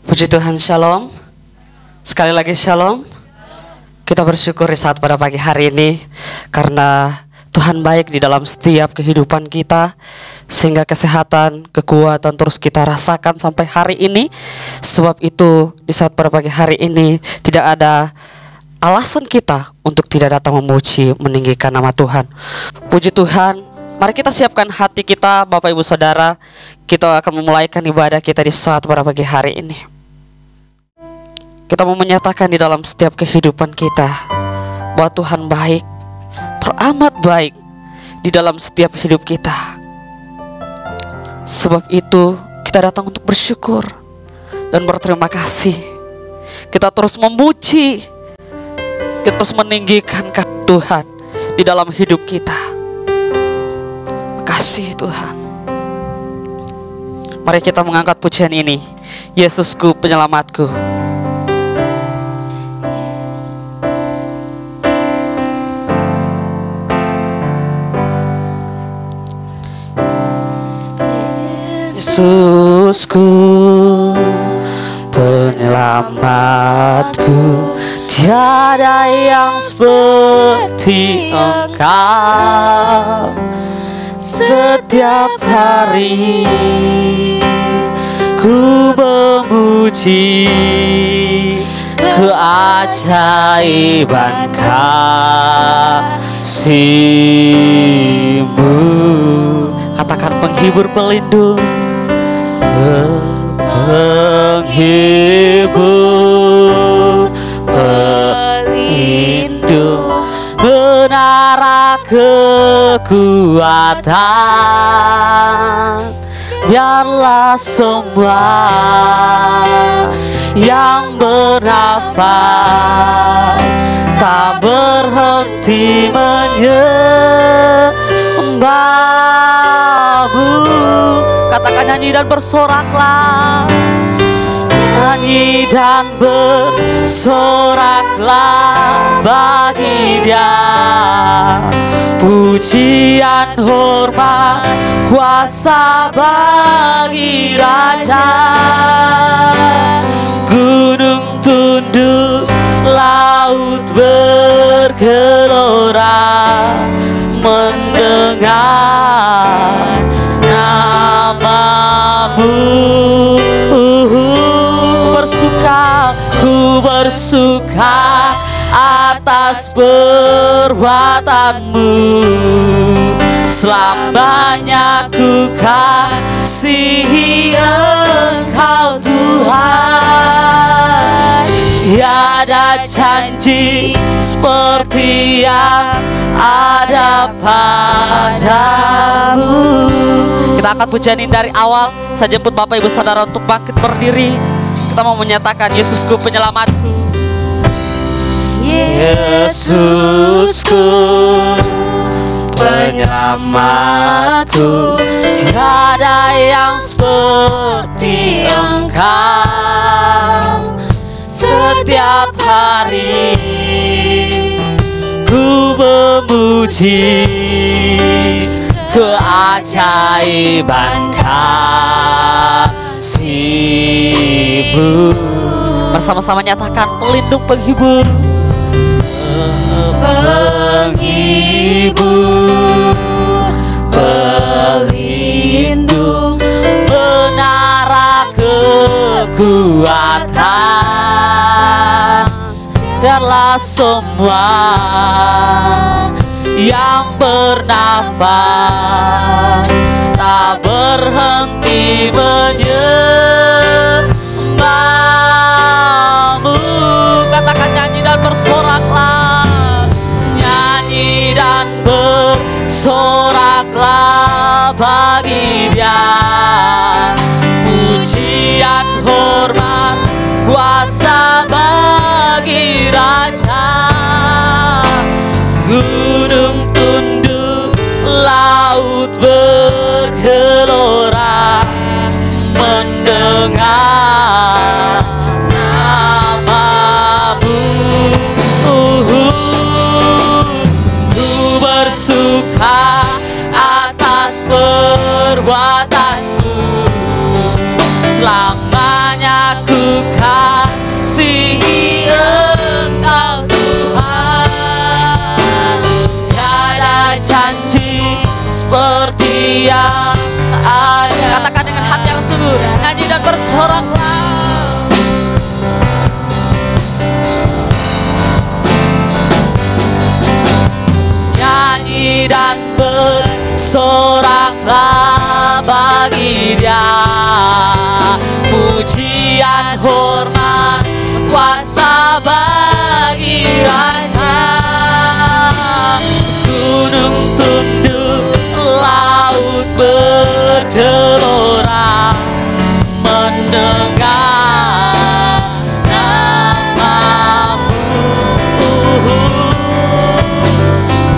Puji Tuhan, shalom. Sekali lagi shalom. Kita bersyukur di saat pada pagi hari ini karena Tuhan baik di dalam setiap kehidupan kita, sehingga kesehatan, kekuatan terus kita rasakan sampai hari ini. Sebab itu di saat pada pagi hari ini tidak ada alasan kita untuk tidak datang memuji, meninggikan nama Tuhan. Puji Tuhan. Mari kita siapkan hati kita, Bapak Ibu Saudara. Kita akan memulaikan ibadah kita di saat pada pagi hari ini. Kita mau menyatakan di dalam setiap kehidupan kita bahwa Tuhan baik, teramat baik di dalam setiap hidup kita. Sebab itu kita datang untuk bersyukur dan berterima kasih. Kita terus memuji, kita terus meninggikan Tuhan di dalam hidup kita. Kasih Tuhan. Mari kita mengangkat pujian ini. Yesusku penyelamatku. Yesusku penyelamatku, tiada yang seperti Engkau. Setiap hari ku memuji keajaiban kasih-Mu. Katakan penghibur, pelindung, penghibur, pelindung, menara kekuatan. Biarlah semua yang bernafas tak berhenti menyembah-Mu. Katakan nyanyi dan bersoraklah, nyanyi dan bersoraklah bagi Dia. Pujian, hormat, kuasa bagi Raja. Gunung tunduk, laut bergelora mendengar nama-Mu. Ku bersuka atas perbuatan-Mu. Selamanya ku kasihi Engkau Tuhan. Tiada janji seperti yang ada padamu. Kita angkat pujian ini dari awal. Saya jemput Bapak Ibu Saudara untuk bangkit berdiri. Kita mau menyatakan Yesusku penyelamatku. Yesusku penyelamatku, tiada yang seperti Engkau. Setiap hari ku memuji keajaiban kasih-Mu. Bersama-sama nyatakan pelindung, penghibur, penghibur, pelindung, menara kekuatan. Biarlah semua yang bernafas tak berhenti menyembah-Mu. Katakan nyanyi dan bersoraklah, nyanyi dan bersoraklah bagi Dia. Pujian, hormat, kuasa bagi Raja. Gunung tunduk, laut bergelora mendengar nama-Mu. Ku bersuka atas perbuatan-Mu. Selamanya ku kasihi Engkau Tuhan. Tiada janji seperti yang ada. Katakan dengan hati yang sungguh, nyanyi dan bersoraklah. Nyanyi dan bersoraklah bagi Dia. Pujian, hormat, kuasa bagi Raja. Gunung tunduk, laut bergelora, mendengar namamu.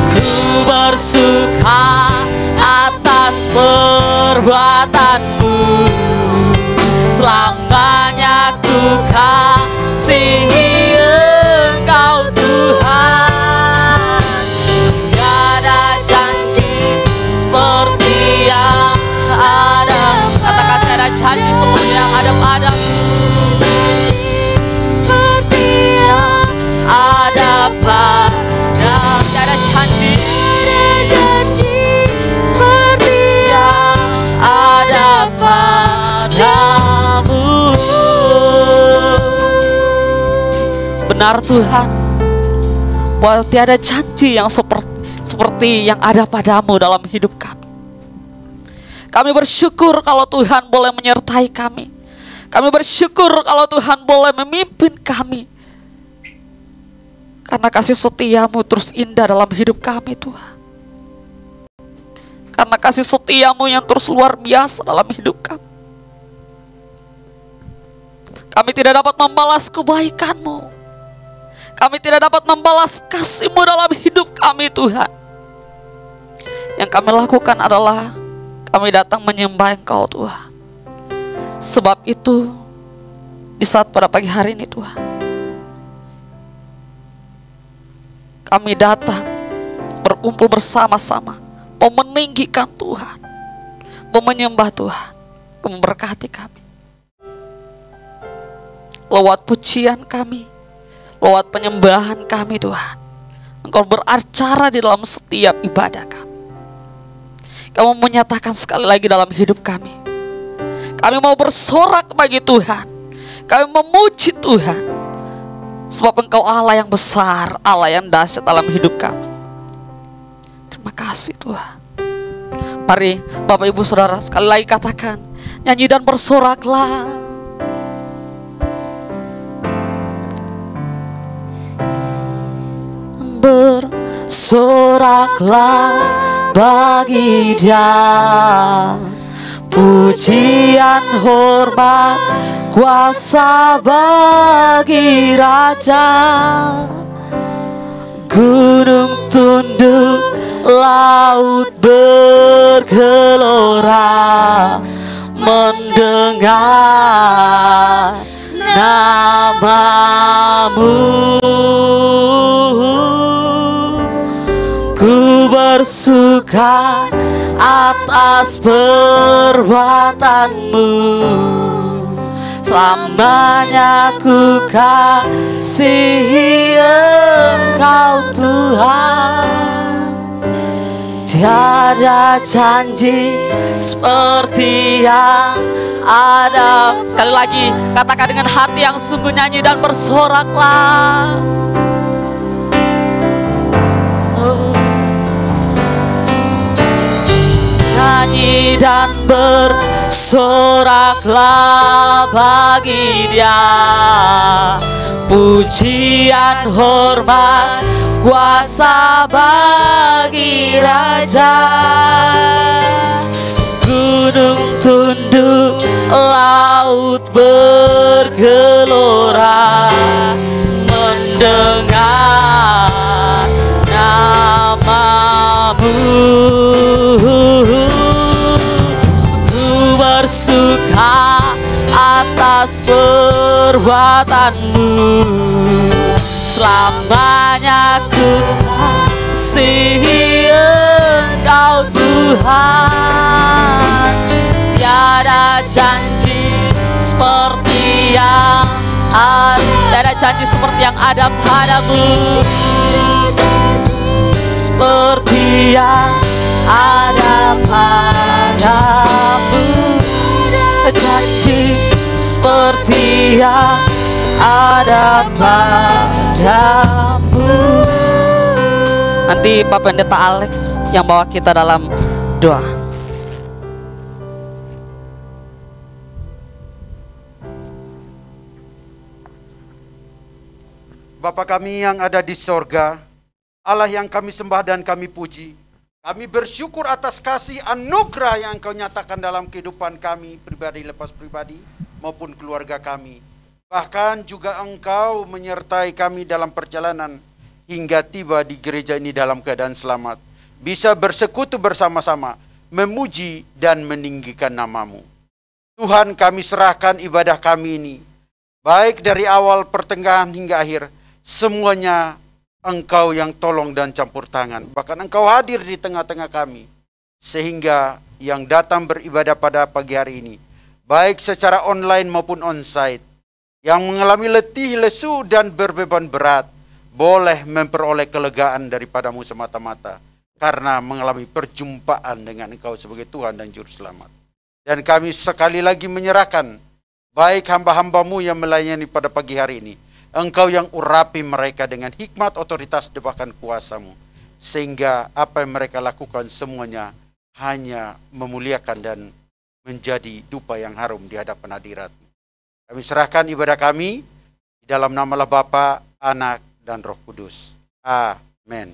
Ku bersuka atas perbuatanmu. Selamanya ku kasihi Engkau Tuhan. Tiada janji seperti yang ada. Katakan tiada janji seperti yang ada padamu. Seperti yang ada padamu. Tiada janji. Tiada janji seperti yang ada padamu. Benar Tuhan, bahwa tiada janji yang seperti yang ada padamu dalam hidup kami. Kami bersyukur kalau Tuhan boleh menyertai kami. Kami bersyukur kalau Tuhan boleh memimpin kami. Karena kasih setiamu terus indah dalam hidup kami Tuhan. Karena kasih setiamu yang terus luar biasa dalam hidup kami. Kami tidak dapat membalas kebaikan-Mu. Kami tidak dapat membalas kasih-Mu dalam hidup kami Tuhan. Yang kami lakukan adalah kami datang menyembah Engkau Tuhan. Sebab itu di saat pada pagi hari ini Tuhan, kami datang berkumpul bersama-sama, mau meninggikan Tuhan, mau menyembah Tuhan, memberkati kami. Lewat pujian kami, lewat penyembahan kami Tuhan, Engkau beracara di dalam setiap ibadah kami. Kamu menyatakan sekali lagi dalam hidup kami. Kami mau bersorak bagi Tuhan. Kami memuji Tuhan. Sebab Engkau Allah yang besar, Allah yang dahsyat dalam hidup kami. Terima kasih Tuhan. Mari Bapak Ibu Saudara sekali lagi katakan, nyanyi dan bersoraklah. Bersoraklah bagi Dia. Pujian, hormat, kuasa bagi Raja. Gunung tunduk, laut bergelora, mendengar namamu. Ku bersuka atas perbuatanmu. Selamanya ku kasihi Engkau Tuhan. Tiada janji seperti yang ada. Sekali lagi katakan dengan hati yang sungguh, nyanyi dan bersoraklah. Nyanyi dan bersoraklah bagi Dia. Pujian, hormat, kuasa bagi Raja. Gunung tunduk, laut bergelora, mendengar namamu. Bersuka atas perbuatanmu. Selamanya ku kasihi Engkau Tuhan. Tiada janji seperti yang ada janji seperti yang ada padamu, seperti yang ada padamu, janji seperti yang ada padamu. Nanti Pak Pendeta Alex yang bawa kita dalam doa. Bapa kami yang ada di sorga, Allah yang kami sembah dan kami puji, kami bersyukur atas kasih anugerah yang Engkau nyatakan dalam kehidupan kami, pribadi lepas pribadi, maupun keluarga kami. Bahkan juga Engkau menyertai kami dalam perjalanan hingga tiba di gereja ini dalam keadaan selamat. Bisa bersekutu bersama-sama, memuji dan meninggikan nama-Mu. Tuhan, kami serahkan ibadah kami ini, baik dari awal, pertengahan hingga akhir, semuanya Engkau yang tolong dan campur tangan. Bahkan Engkau hadir di tengah-tengah kami, sehingga yang datang beribadah pada pagi hari ini, baik secara online maupun onsite, yang mengalami letih, lesu, dan berbeban berat, boleh memperoleh kelegaan daripadamu semata-mata, karena mengalami perjumpaan dengan Engkau sebagai Tuhan dan Juru Selamat. Dan kami sekali lagi menyerahkan, baik hamba-hambamu yang melayani pada pagi hari ini, Engkau yang urapi mereka dengan hikmat, otoritas, dan bahkan kuasa-Mu, sehingga apa yang mereka lakukan semuanya hanya memuliakan dan menjadi dupa yang harum di hadapan hadirat-Mu. Kami serahkan ibadah kami di dalam nama Bapa, Anak, dan Roh Kudus. Amin.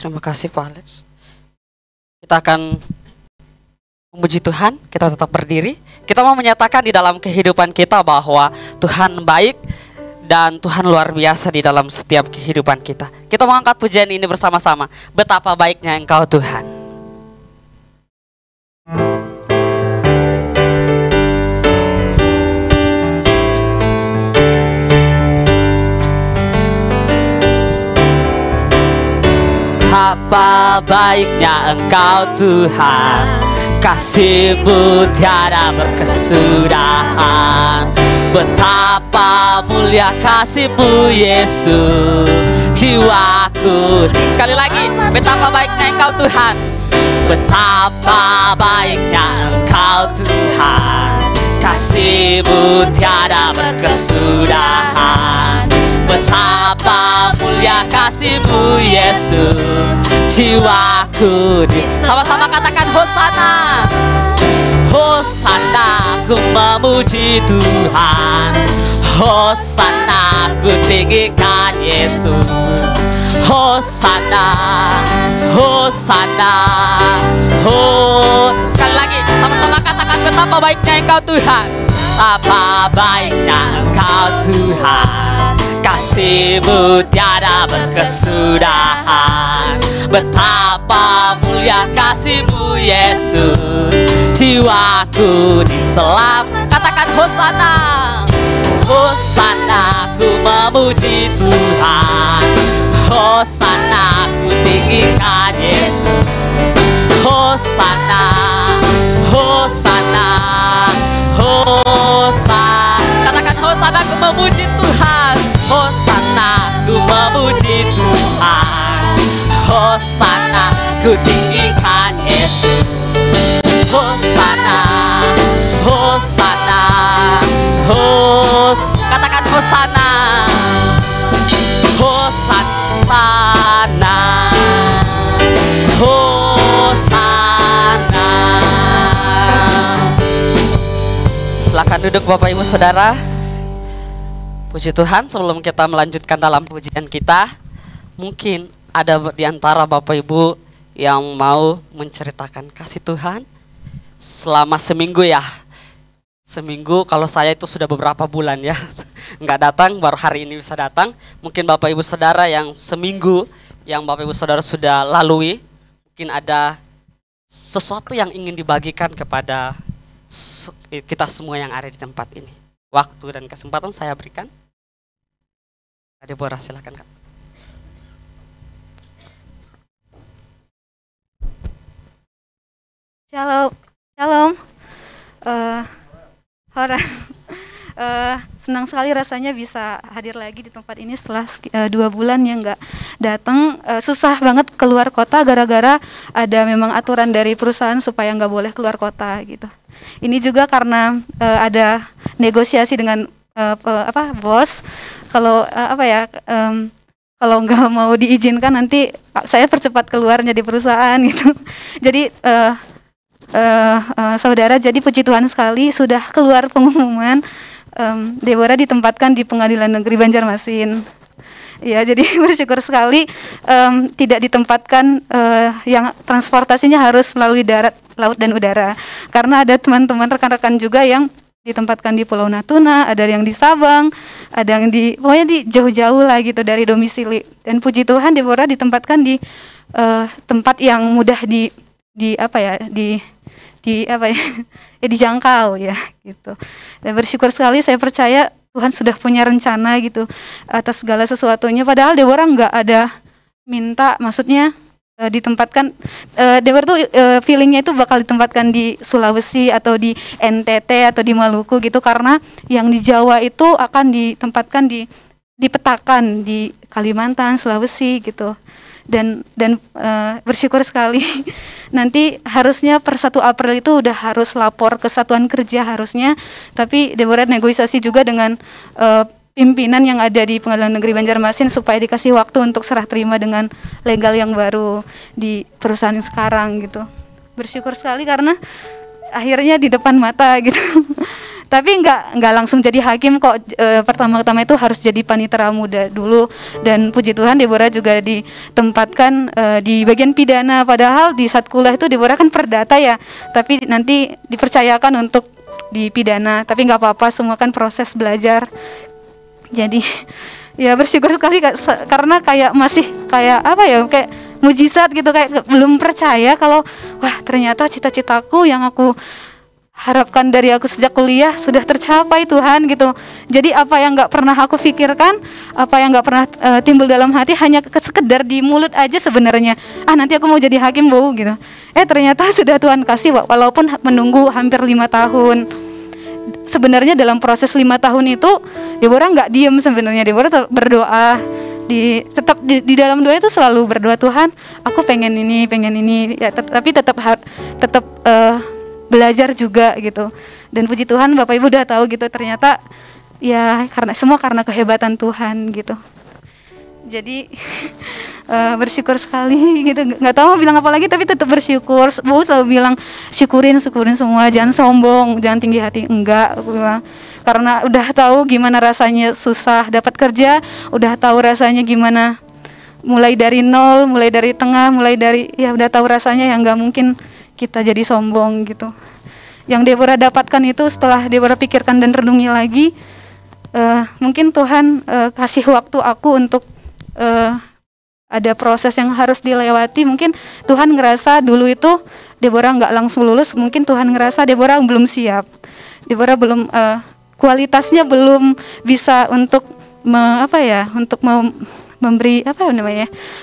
Terima kasih Pak Alex. Kita akan memuji Tuhan, kita tetap berdiri. Kita mau menyatakan di dalam kehidupan kita bahwa Tuhan baik dan Tuhan luar biasa di dalam setiap kehidupan kita. Kita mau angkat pujian ini bersama-sama. Betapa baiknya Engkau Tuhan. Betapa baiknya Engkau Tuhan, kasih-Mu tiada berkesudahan. Betapa mulia kasih-Mu Yesus, jiwaku. Sekali lagi, betapa baiknya Engkau Tuhan. Betapa baiknya Engkau Tuhan, kasih-Mu tiada berkesudahan. Betapa mulia kasih-Mu Yesus, jiwaku. Sama-sama katakan Hosana. Hosana, ku memuji Tuhan. Hosana, ku tinggikan Yesus. Hosana, Hosana, sekali lagi, sama-sama katakan betapa baiknya Engkau Tuhan. Betapa baiknya Engkau Tuhan, kasih-Mu tiada berkesudahan. Betapa mulia kasih-Mu Yesus, jiwaku diselam. Katakan Hosana. Hosana, ku memuji Tuhan. Hosana, ku tinggikan Yesus. Hosana, Hosana, Hosana. Katakan Hosana, ku memuji Tuhan. Hosana, ku memuji Tuhan. Hosana, ku tinggikan Yesus. Hosana, Hosana, katakan Hosana. Hosana, Hosana. Silakan duduk Bapak Ibu Saudara. Puji Tuhan, sebelum kita melanjutkan dalam pujian kita, mungkin ada di antara Bapak Ibu yang mau menceritakan kasih Tuhan selama seminggu ya. Seminggu, kalau saya itu sudah beberapa bulan ya, nggak datang, baru hari ini bisa datang. Mungkin Bapak Ibu Saudara yang seminggu, yang Bapak Ibu Saudara sudah lalui, mungkin ada sesuatu yang ingin dibagikan kepada kita semua yang ada di tempat ini. Waktu dan kesempatan saya berikan. Deborah, silakan Kak. Shalom, shalom. Horas. Senang sekali rasanya bisa hadir lagi di tempat ini setelah 2 bulan yang nggak datang. Susah banget keluar kota gara-gara ada memang aturan dari perusahaan supaya nggak boleh keluar kota gitu. Ini juga karena ada negosiasi dengan bos. Kalau kalau nggak mau diizinkan nanti saya percepat keluarnya di perusahaan gitu. Jadi saudara, jadi puji Tuhan sekali sudah keluar pengumuman. Deborah ditempatkan di Pengadilan Negeri Banjarmasin. Ya, jadi bersyukur sekali tidak ditempatkan yang transportasinya harus melalui darat, laut dan udara. Karena ada teman-teman rekan-rekan juga yang ditempatkan di Pulau Natuna, ada yang di Sabang, ada yang pokoknya di jauh-jauh lah gitu dari domisili. Dan puji Tuhan Deborah ditempatkan di tempat yang mudah dijangkau ya gitu. Dan bersyukur sekali, saya percaya Tuhan sudah punya rencana gitu atas segala sesuatunya. Padahal Deborah nggak ada minta, maksudnya ditempatkan. Deborah tuh feelingnya itu bakal ditempatkan di Sulawesi atau di NTT atau di Maluku gitu, karena yang di Jawa itu akan ditempatkan dipetakan di Kalimantan, Sulawesi gitu. Dan bersyukur sekali nanti harusnya per 1 April itu udah harus lapor ke satuan kerja harusnya, tapi Deborah negosiasi juga dengan pimpinan yang ada di Pengadilan Negeri Banjarmasin supaya dikasih waktu untuk serah terima dengan legal yang baru di perusahaan yang sekarang gitu. Bersyukur sekali karena akhirnya di depan mata gitu. Tapi nggak langsung jadi hakim kok. Pertama-tama itu harus jadi panitera muda dulu. Dan puji Tuhan Deborah juga ditempatkan di bagian pidana. Padahal di saat kuliah itu Deborah kan perdata ya. Tapi nanti dipercayakan untuk di pidana. Tapi nggak apa-apa, semua kan proses belajar. Jadi ya bersyukur sekali karena kayak masih kayak mujizat gitu, kayak belum percaya kalau wah ternyata cita-citaku yang aku harapkan dari aku sejak kuliah sudah tercapai Tuhan gitu. Jadi apa yang nggak pernah aku pikirkan, apa yang nggak pernah timbul dalam hati, hanya sekedar di mulut aja sebenarnya. Nanti aku mau jadi hakim Bu gitu. Ternyata sudah Tuhan kasih, walaupun menunggu hampir 5 tahun. Sebenarnya dalam proses 5 tahun itu Deborah nggak diem sebenarnya. Deborah berdoa, tetap di dalam doa itu selalu berdoa, Tuhan aku pengen ini ya, tapi tetap belajar juga gitu. Dan puji Tuhan Bapak Ibu udah tahu gitu, ternyata ya karena kehebatan Tuhan gitu. Jadi bersyukur sekali gitu. Nggak tahu mau bilang apa lagi, tapi tetap bersyukur. Bu selalu bilang syukurin semua, jangan sombong, jangan tinggi hati. Enggak, aku bilang. Karena udah tahu gimana rasanya susah dapat kerja, udah tahu rasanya gimana mulai dari nol, mulai dari tengah, udah tahu rasanya yang nggak mungkin kita jadi sombong gitu. Yang Deborah dapatkan itu setelah Deborah pikirkan dan renungi lagi, mungkin Tuhan kasih waktu aku untuk ada proses yang harus dilewati. Mungkin Tuhan ngerasa dulu itu Deborah nggak langsung lulus, mungkin Tuhan ngerasa Deborah belum siap, Deborah belum kualitasnya belum bisa untuk memberi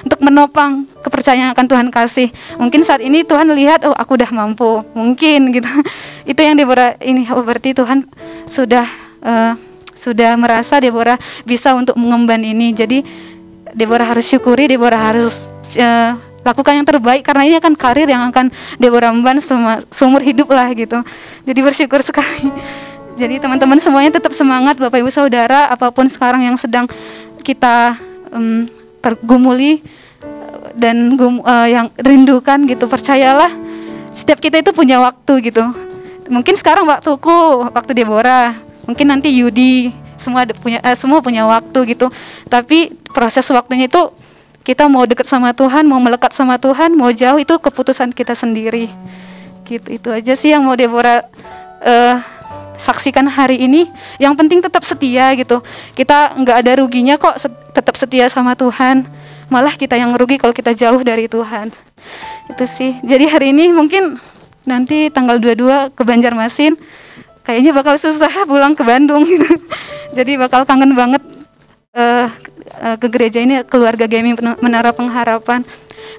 untuk menopang kepercayaan akan Tuhan kasih. Mungkin saat ini Tuhan lihat, aku udah mampu, mungkin gitu. Itu yang Deborah ini, berarti Tuhan sudah merasa Deborah bisa untuk mengemban ini. Jadi Deborah harus syukuri, Deborah harus lakukan yang terbaik, karena ini akan karir yang akan Deborah emban selama seumur hidup lah gitu. Jadi bersyukur sekali. Jadi teman-teman semuanya tetap semangat, Bapak Ibu Saudara, apapun sekarang yang sedang kita pergumuli dan yang rindukan gitu, percayalah setiap kita itu punya waktu gitu. Mungkin sekarang waktu Deborah, mungkin nanti Yudi, semua punya waktu gitu. Tapi proses waktunya itu kita mau dekat sama Tuhan, mau melekat sama Tuhan, mau jauh, itu keputusan kita sendiri. Gitu, itu aja sih yang mau Deborah saksikan hari ini. Yang penting tetap setia gitu. Kita nggak ada ruginya kok tetap setia sama Tuhan. Malah kita yang rugi kalau kita jauh dari Tuhan. Itu sih. Jadi hari ini mungkin nanti tanggal 22 ke Banjarmasin, kayaknya bakal susah pulang ke Bandung gitu. Jadi bakal kangen banget ke gereja ini, keluarga Gaming Menara Pengharapan.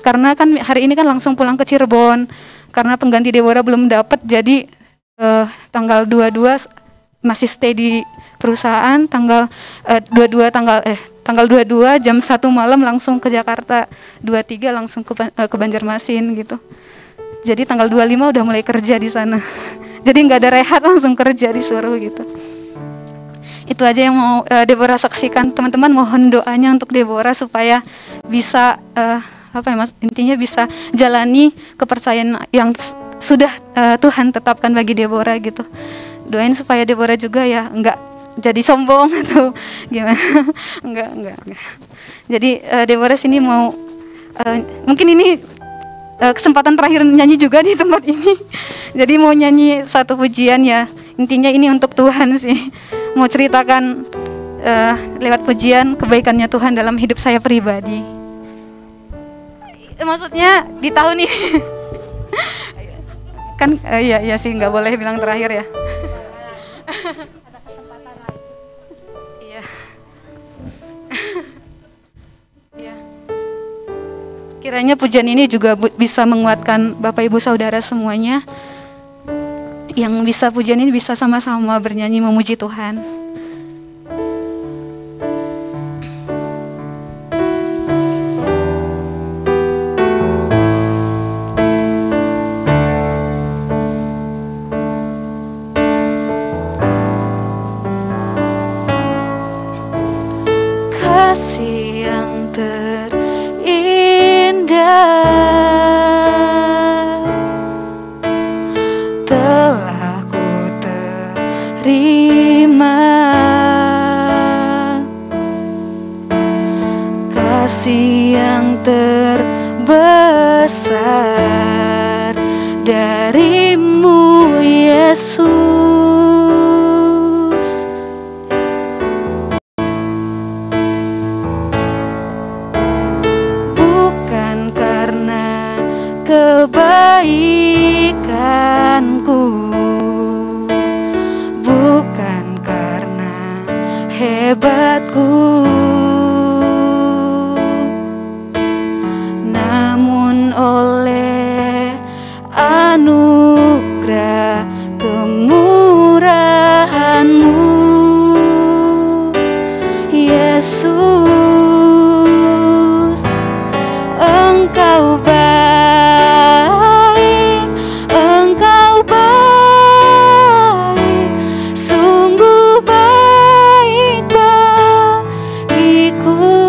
Karena kan hari ini kan langsung pulang ke Cirebon. Karena pengganti Deborah belum dapat, jadi tanggal 22 masih stay di perusahaan, tanggal 22 jam 1 malam langsung ke Jakarta, 23 langsung ke Banjarmasin gitu. Jadi tanggal 25 udah mulai kerja di sana. Jadi nggak ada rehat, langsung kerja disuruh gitu. Itu aja yang mau Deborah saksikan. Teman-teman mohon doanya untuk Deborah supaya bisa intinya bisa jalani kepercayaan yang sudah Tuhan tetapkan bagi Deborah gitu. Doain supaya Deborah juga ya enggak jadi sombong atau gimana. enggak. Jadi Deborah sini mau mungkin ini kesempatan terakhir nyanyi juga di tempat ini. Jadi mau nyanyi satu pujian ya. Intinya ini untuk Tuhan sih. Mau ceritakan lewat pujian kebaikannya Tuhan dalam hidup saya pribadi. Maksudnya di tahun ini kan iya sih nggak boleh bilang terakhir ya. Iya. Iya. Kiranya pujian ini juga bisa menguatkan Bapak Ibu Saudara semuanya. Yang bisa pujian ini bisa sama-sama bernyanyi memuji Tuhan. Kasih yang terindah telah ku terima, kasih yang terbesar darimu Yesus. Bukan karena kebaikanku, bukan karena hebatku, namun oleh anugerah kemurahan-Mu Yesus. Engkau baik, Engkau baik, sungguh baik bagiku.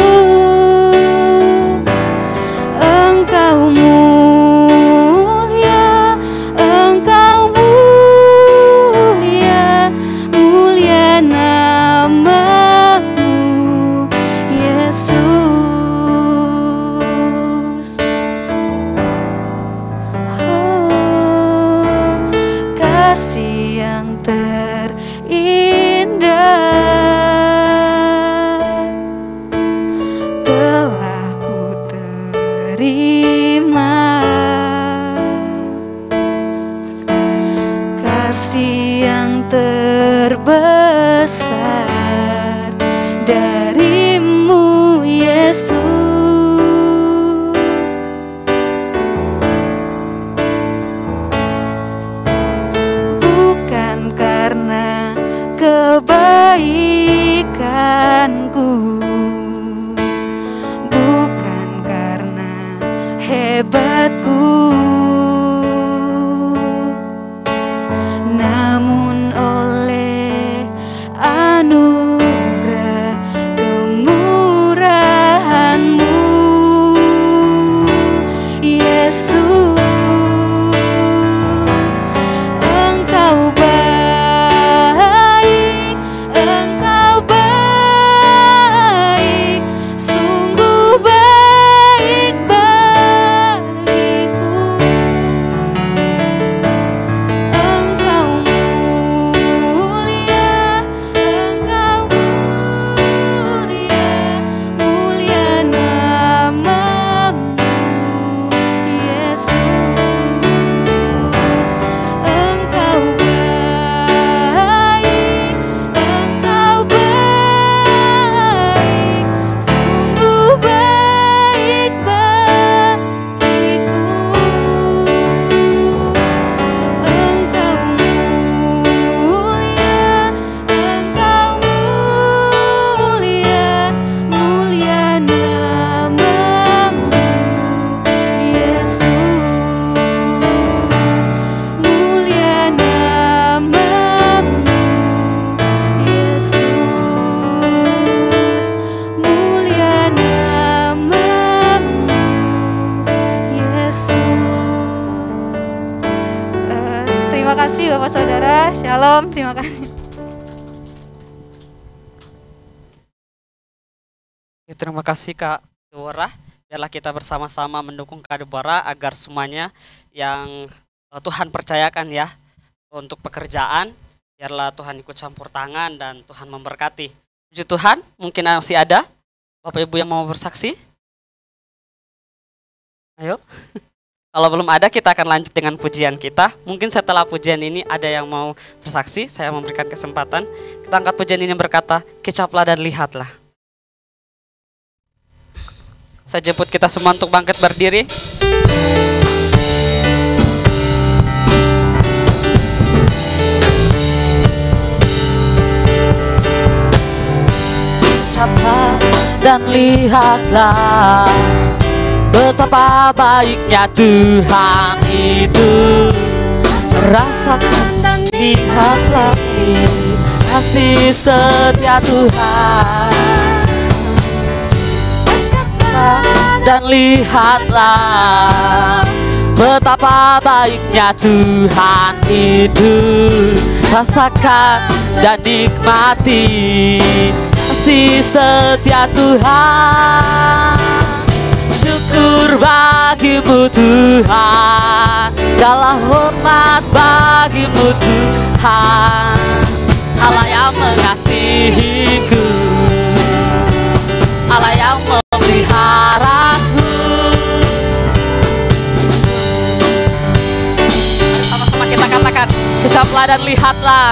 Engkau mulia, Engkau mulia, mulia nama-Mu Yesus. Kasih yang terindah telah ku terima, kasih yang terbesar darimu Yesus. Bukan karena kebaikanku, bukan karena hebatku, namun oleh anugerah kemurahan-Mu Yesus. Engkau baik, Engkau baik, Terima kasih Bapak Saudara. Shalom. Terima kasih. Terima kasih Kak Deborah. Biarlah kita bersama-sama mendukung Kak Deborah agar semuanya yang Tuhan percayakan ya untuk pekerjaan, biarlah Tuhan ikut campur tangan dan Tuhan memberkati. Puji Tuhan, mungkin masih ada Bapak Ibu yang mau bersaksi? Ayo. Kalau belum ada, kita akan lanjut dengan pujian kita. Mungkin setelah pujian ini ada yang mau bersaksi, saya memberikan kesempatan. Kita angkat pujian ini berkata, kecaplah dan lihatlah. Saya jemput kita semua untuk bangkit berdiri. Kecaplah dan lihatlah betapa baiknya Tuhan itu. Rasakan dan lihatlah kasih setia Tuhan. Dan lihatlah betapa baiknya Tuhan itu. Rasakan dan nikmati kasih setia Tuhan. Syukur bagimu Tuhan, segala hormat bagimu Tuhan. Allah yang mengasihiku, Allah yang memeliharaku. Mari sama-sama kita katakan, kecaplah dan lihatlah.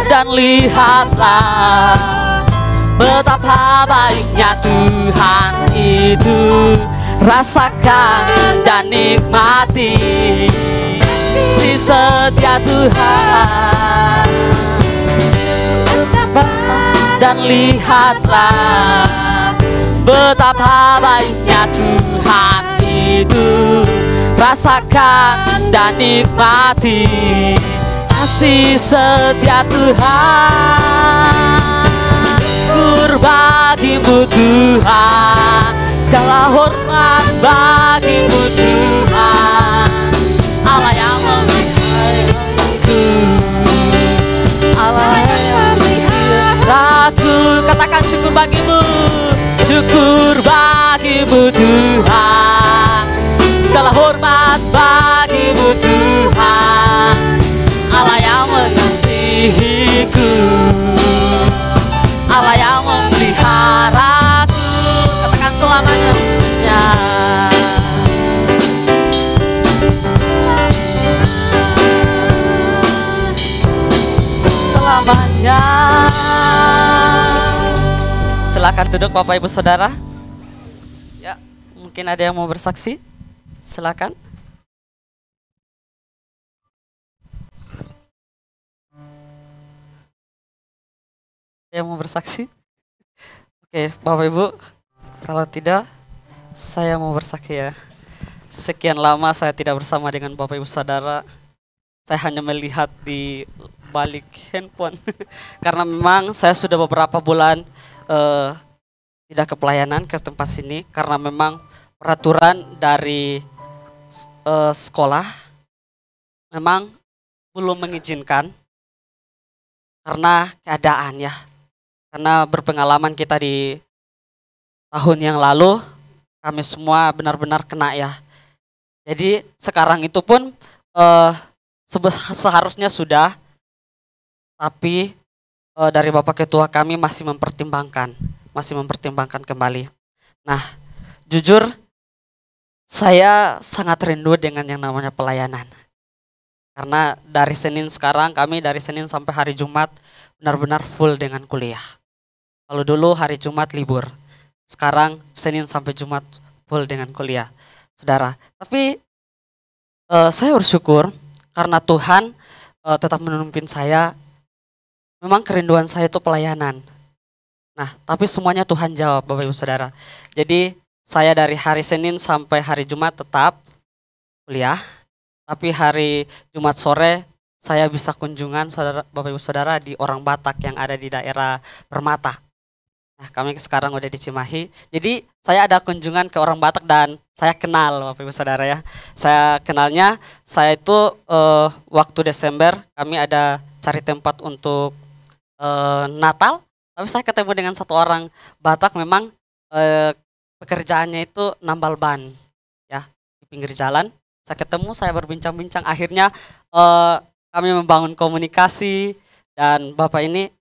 Dan lihatlah betapa baiknya Tuhan itu. Rasakan dan nikmati si setia Tuhan. Dan lihatlah betapa baiknya Tuhan itu. Rasakan dan nikmati kasih setia Tuhan. Syukur bagimu Tuhan, segala hormat bagimu Tuhan. Allah yang memeliharaku, Allah yang memeliharaku. Katakan syukur bagimu, syukur bagimu Tuhan, segala hormat bagimu Tuhan. Allah yang mengasihiku, Allah yang memeliharaku. Katakan selamanya. Selamanya. Silakan duduk Bapak Ibu Saudara. Ya, mungkin ada yang mau bersaksi. Silakan. Yang mau bersaksi? Oke, Bapak Ibu, kalau tidak, saya mau bersaksi ya. Sekian lama saya tidak bersama dengan Bapak Ibu Saudara. Saya hanya melihat di balik handphone. Karena memang saya sudah beberapa bulan tidak ke pelayanan ke tempat sini. Karena memang peraturan dari sekolah memang belum mengizinkan. Karena keadaan ya. Karena berpengalaman kita di tahun yang lalu, kami semua benar-benar kena ya. Jadi sekarang itu pun seharusnya sudah, tapi dari Bapak Ketua kami masih mempertimbangkan kembali. Nah, jujur saya sangat rindu dengan yang namanya pelayanan. Karena dari Senin sekarang, kami dari Senin sampai hari Jumat benar-benar full dengan kuliah. Kalau dulu hari Jumat libur, sekarang Senin sampai Jumat full dengan kuliah, saudara. Tapi saya bersyukur karena Tuhan tetap menuntun saya. Memang kerinduan saya itu pelayanan. Nah, tapi semuanya Tuhan jawab, Bapak Ibu Saudara. Jadi saya dari hari Senin sampai hari Jumat tetap kuliah. Tapi hari Jumat sore saya bisa kunjungan saudara, Bapak Ibu Saudara di orang Batak yang ada di daerah Permata. Nah, kami sekarang udah di Cimahi. Jadi saya ada kunjungan ke orang Batak dan saya kenal Bapak Ibu Saudara ya. Saya kenalnya, saya itu waktu Desember kami ada cari tempat untuk Natal. Tapi saya ketemu dengan satu orang Batak, memang pekerjaannya itu nambal ban ya di pinggir jalan. Saya ketemu, saya berbincang-bincang, akhirnya kami membangun komunikasi dan Bapak ini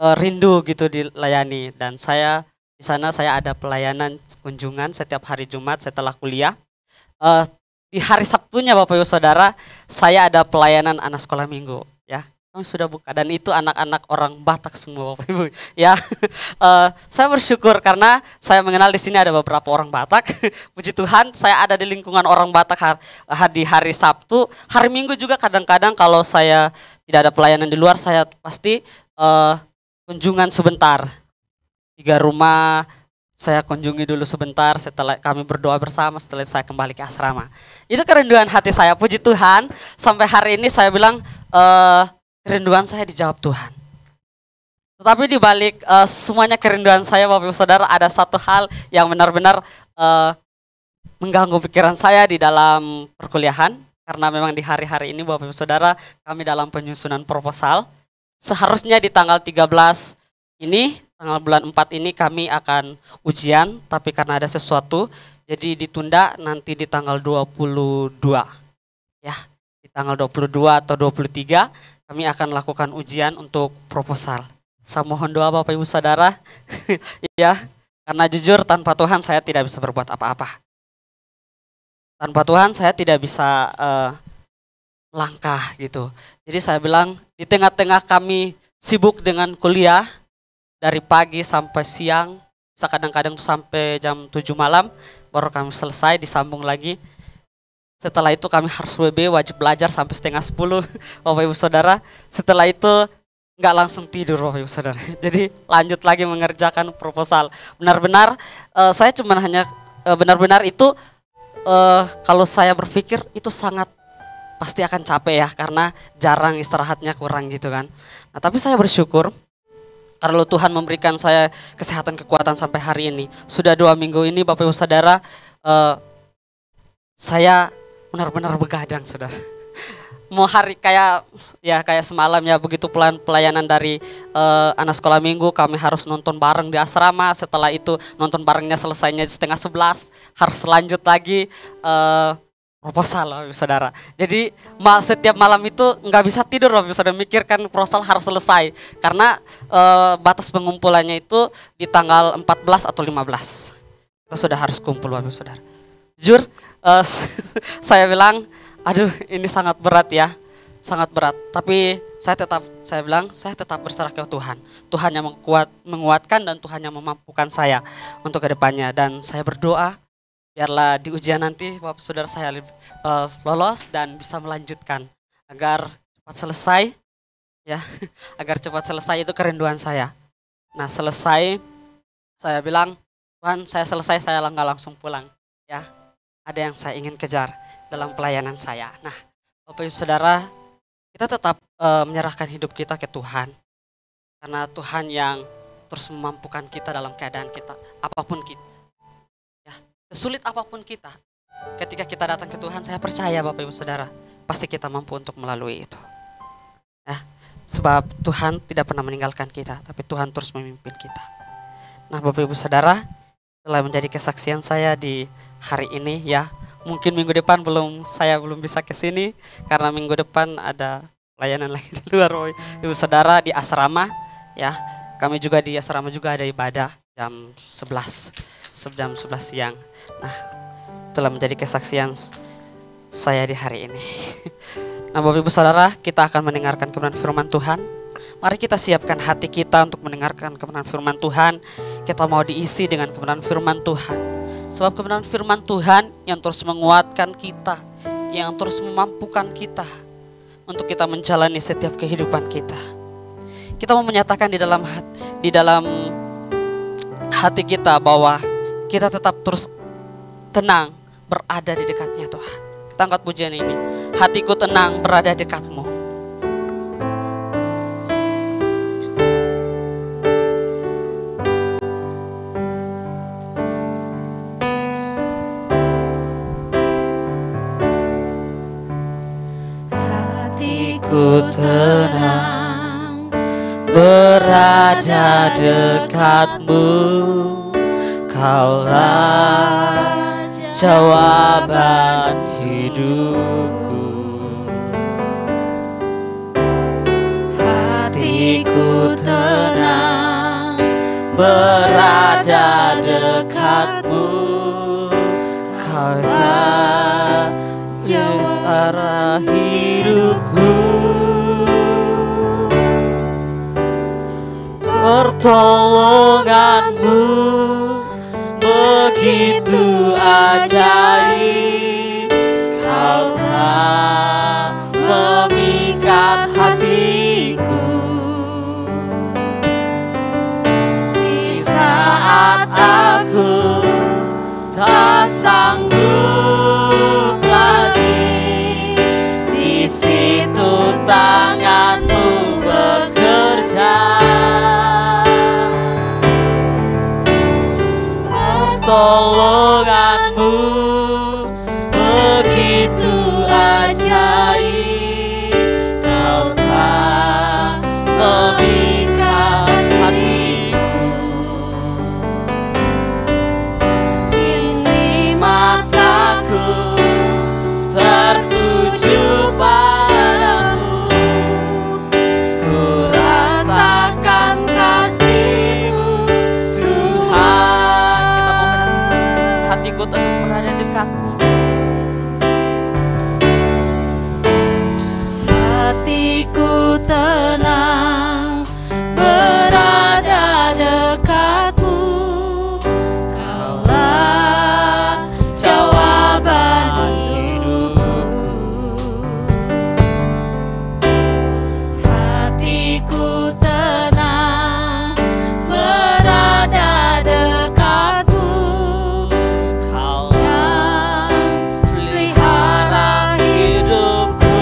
rindu gitu dilayani, dan saya di sana saya ada pelayanan kunjungan setiap hari Jumat setelah kuliah. Di hari Sabtunya Bapak Ibu Saudara saya ada pelayanan anak sekolah minggu ya. Kami sudah buka dan itu anak-anak orang Batak semua Bapak Ibu ya. Saya bersyukur karena saya mengenal di sini ada beberapa orang Batak. Puji Tuhan saya ada di lingkungan orang Batak di hari Sabtu. Hari Minggu juga kadang-kadang kalau saya tidak ada pelayanan di luar, saya pasti kunjungan sebentar. 3 rumah saya kunjungi dulu sebentar, setelah kami berdoa bersama, setelah saya kembali ke asrama. Itu kerinduan hati saya. Puji Tuhan sampai hari ini saya bilang kerinduan saya dijawab Tuhan. Tetapi di balik semuanya kerinduan saya Bapak Ibu Saudara, ada satu hal yang benar-benar mengganggu pikiran saya di dalam perkuliahan. Karena memang di hari-hari ini Bapak Ibu Saudara kami dalam penyusunan proposal. Seharusnya di tanggal 13 ini, tanggal bulan 4 ini kami akan ujian. Tapi karena ada sesuatu jadi ditunda nanti di tanggal 22. Ya, di tanggal 22 atau 23 kami akan lakukan ujian untuk proposal. Saya mohon doa Bapak Ibu Saudara ya, karena jujur tanpa Tuhan saya tidak bisa berbuat apa-apa. Tanpa Tuhan saya tidak bisa langkah gitu. Jadi saya bilang di tengah-tengah kami sibuk dengan kuliah dari pagi sampai siang, bisa kadang-kadang tuh sampai jam 7 malam baru kami selesai, disambung lagi. Setelah itu kami harus WB, wajib belajar sampai setengah 10 Bapak Ibu Saudara. Setelah itu nggak langsung tidur Bapak Ibu Saudara. Jadi lanjut lagi mengerjakan proposal. Benar-benar saya cuma hanya benar-benar itu kalau saya berpikir itu sangat pasti akan capek ya, karena jarang istirahatnya, kurang gitu kan. Nah tapi saya bersyukur karena Tuhan memberikan saya kesehatan, kekuatan sampai hari ini. Sudah 2 minggu ini Bapak Ibu Saudara saya benar-benar begadang Saudara. Mau hari kayak semalam ya, begitu pelayanan dari anak sekolah minggu kami harus nonton bareng di asrama. Setelah itu nonton barengnya selesainya setengah 11, harus lanjut lagi proposal Saudara. Jadi setiap malam itu nggak bisa tidur Saudara, mikirkan proposal harus selesai. Karena batas pengumpulannya itu di tanggal 14 atau 15. Kita sudah harus kumpul Saudara. Jujur saya bilang, aduh ini sangat berat ya. Sangat berat. Tapi saya tetap berserah ke Tuhan. Tuhan yang menguatkan dan Tuhan yang memampukan saya untuk kedepannya. Dan saya berdoa biarlah di ujian nanti Bapak Saudara saya lolos dan bisa melanjutkan agar cepat selesai ya. Agar cepat selesai, itu kerinduan saya. Nah selesai saya bilang, Tuhan saya selesai, saya nggak langsung pulang ya. Ada yang saya ingin kejar dalam pelayanan saya. Nah Bapak Ibu Saudara, kita tetap menyerahkan hidup kita ke Tuhan. Karena Tuhan yang terus memampukan kita dalam keadaan kita, apapun kita. Sulit apapun kita, ketika kita datang ke Tuhan, saya percaya Bapak Ibu Saudara, pasti kita mampu untuk melalui itu. Ya, sebab Tuhan tidak pernah meninggalkan kita, tapi Tuhan terus memimpin kita. Nah Bapak Ibu Saudara, telah menjadi kesaksian saya di hari ini ya. Mungkin minggu depan saya belum bisa ke sini, karena minggu depan ada pelayanan lagi di luar Bapak Ibu Saudara di asrama ya. Kami juga di asrama juga ada ibadah jam 11 siang. Nah, telah menjadi kesaksian saya di hari ini. Nah, Bapak Ibu Saudara, kita akan mendengarkan kebenaran firman Tuhan. Mari kita siapkan hati kita untuk mendengarkan kebenaran firman Tuhan. Kita mau diisi dengan kebenaran firman Tuhan. Sebab kebenaran firman Tuhan yang terus menguatkan kita, yang terus memampukan kita untuk kita menjalani setiap kehidupan kita. Kita mau menyatakan di dalam hati kita bahwa kita tetap terus tenang berada di dekatnya Tuhan. Kita angkat pujian ini. Hatiku tenang berada dekatmu. hatiku tenang berada dekatmu. Kaulah jawaban hidupku. Hatiku tenang berada dekatmu. Kaulah arah hidupku. Pertolonganmu begitu ajaib. Kau telah memikat hatiku. Di saat aku tak sanggup lagi, di situ tanganmu bekerja. Pertolonganmu begitu ajaib. Kau telah memikat hatiku. Isi mataku tertuju padamu. Ku rasakan kasih-Mu, Tuhan. Kita mau katakan, hatiku tenang berada dekat-Mu. Hatiku tenang berada dekat-Mu. Kaulah jawaban hidupku. Hatiku tenang berada dekat-Mu. Kau yang pelihara hidupku.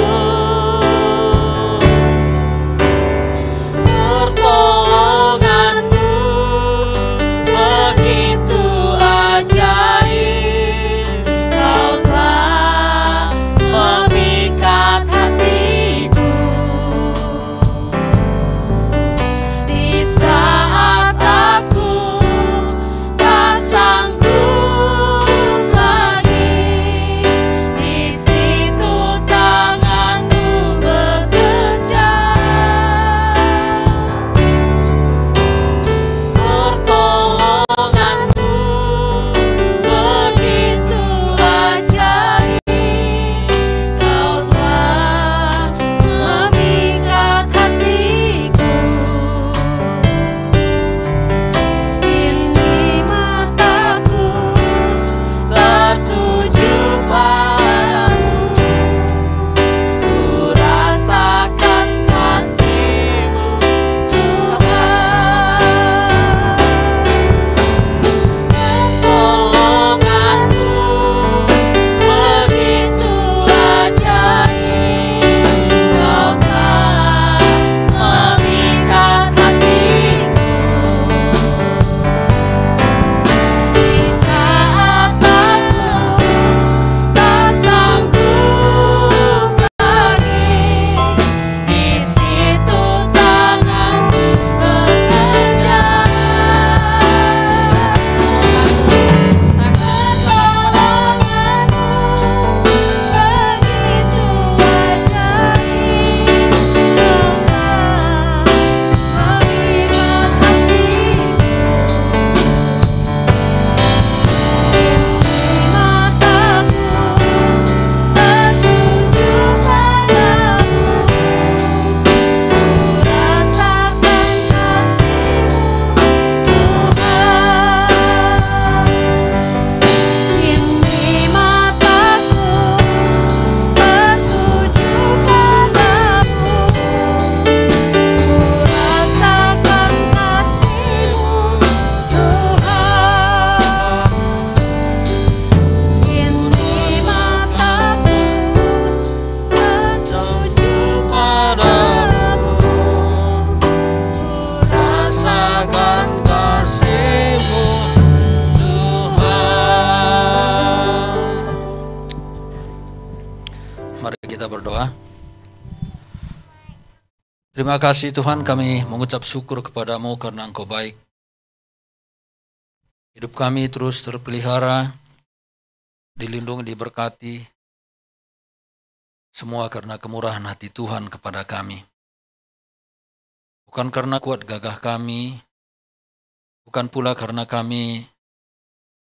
Terima kasih Tuhan, kami mengucap syukur kepadamu karena Engkau baik. Hidup kami terus terpelihara, dilindungi, diberkati. Semua karena kemurahan hati Tuhan kepada kami. Bukan karena kuat gagah kami, bukan pula karena kami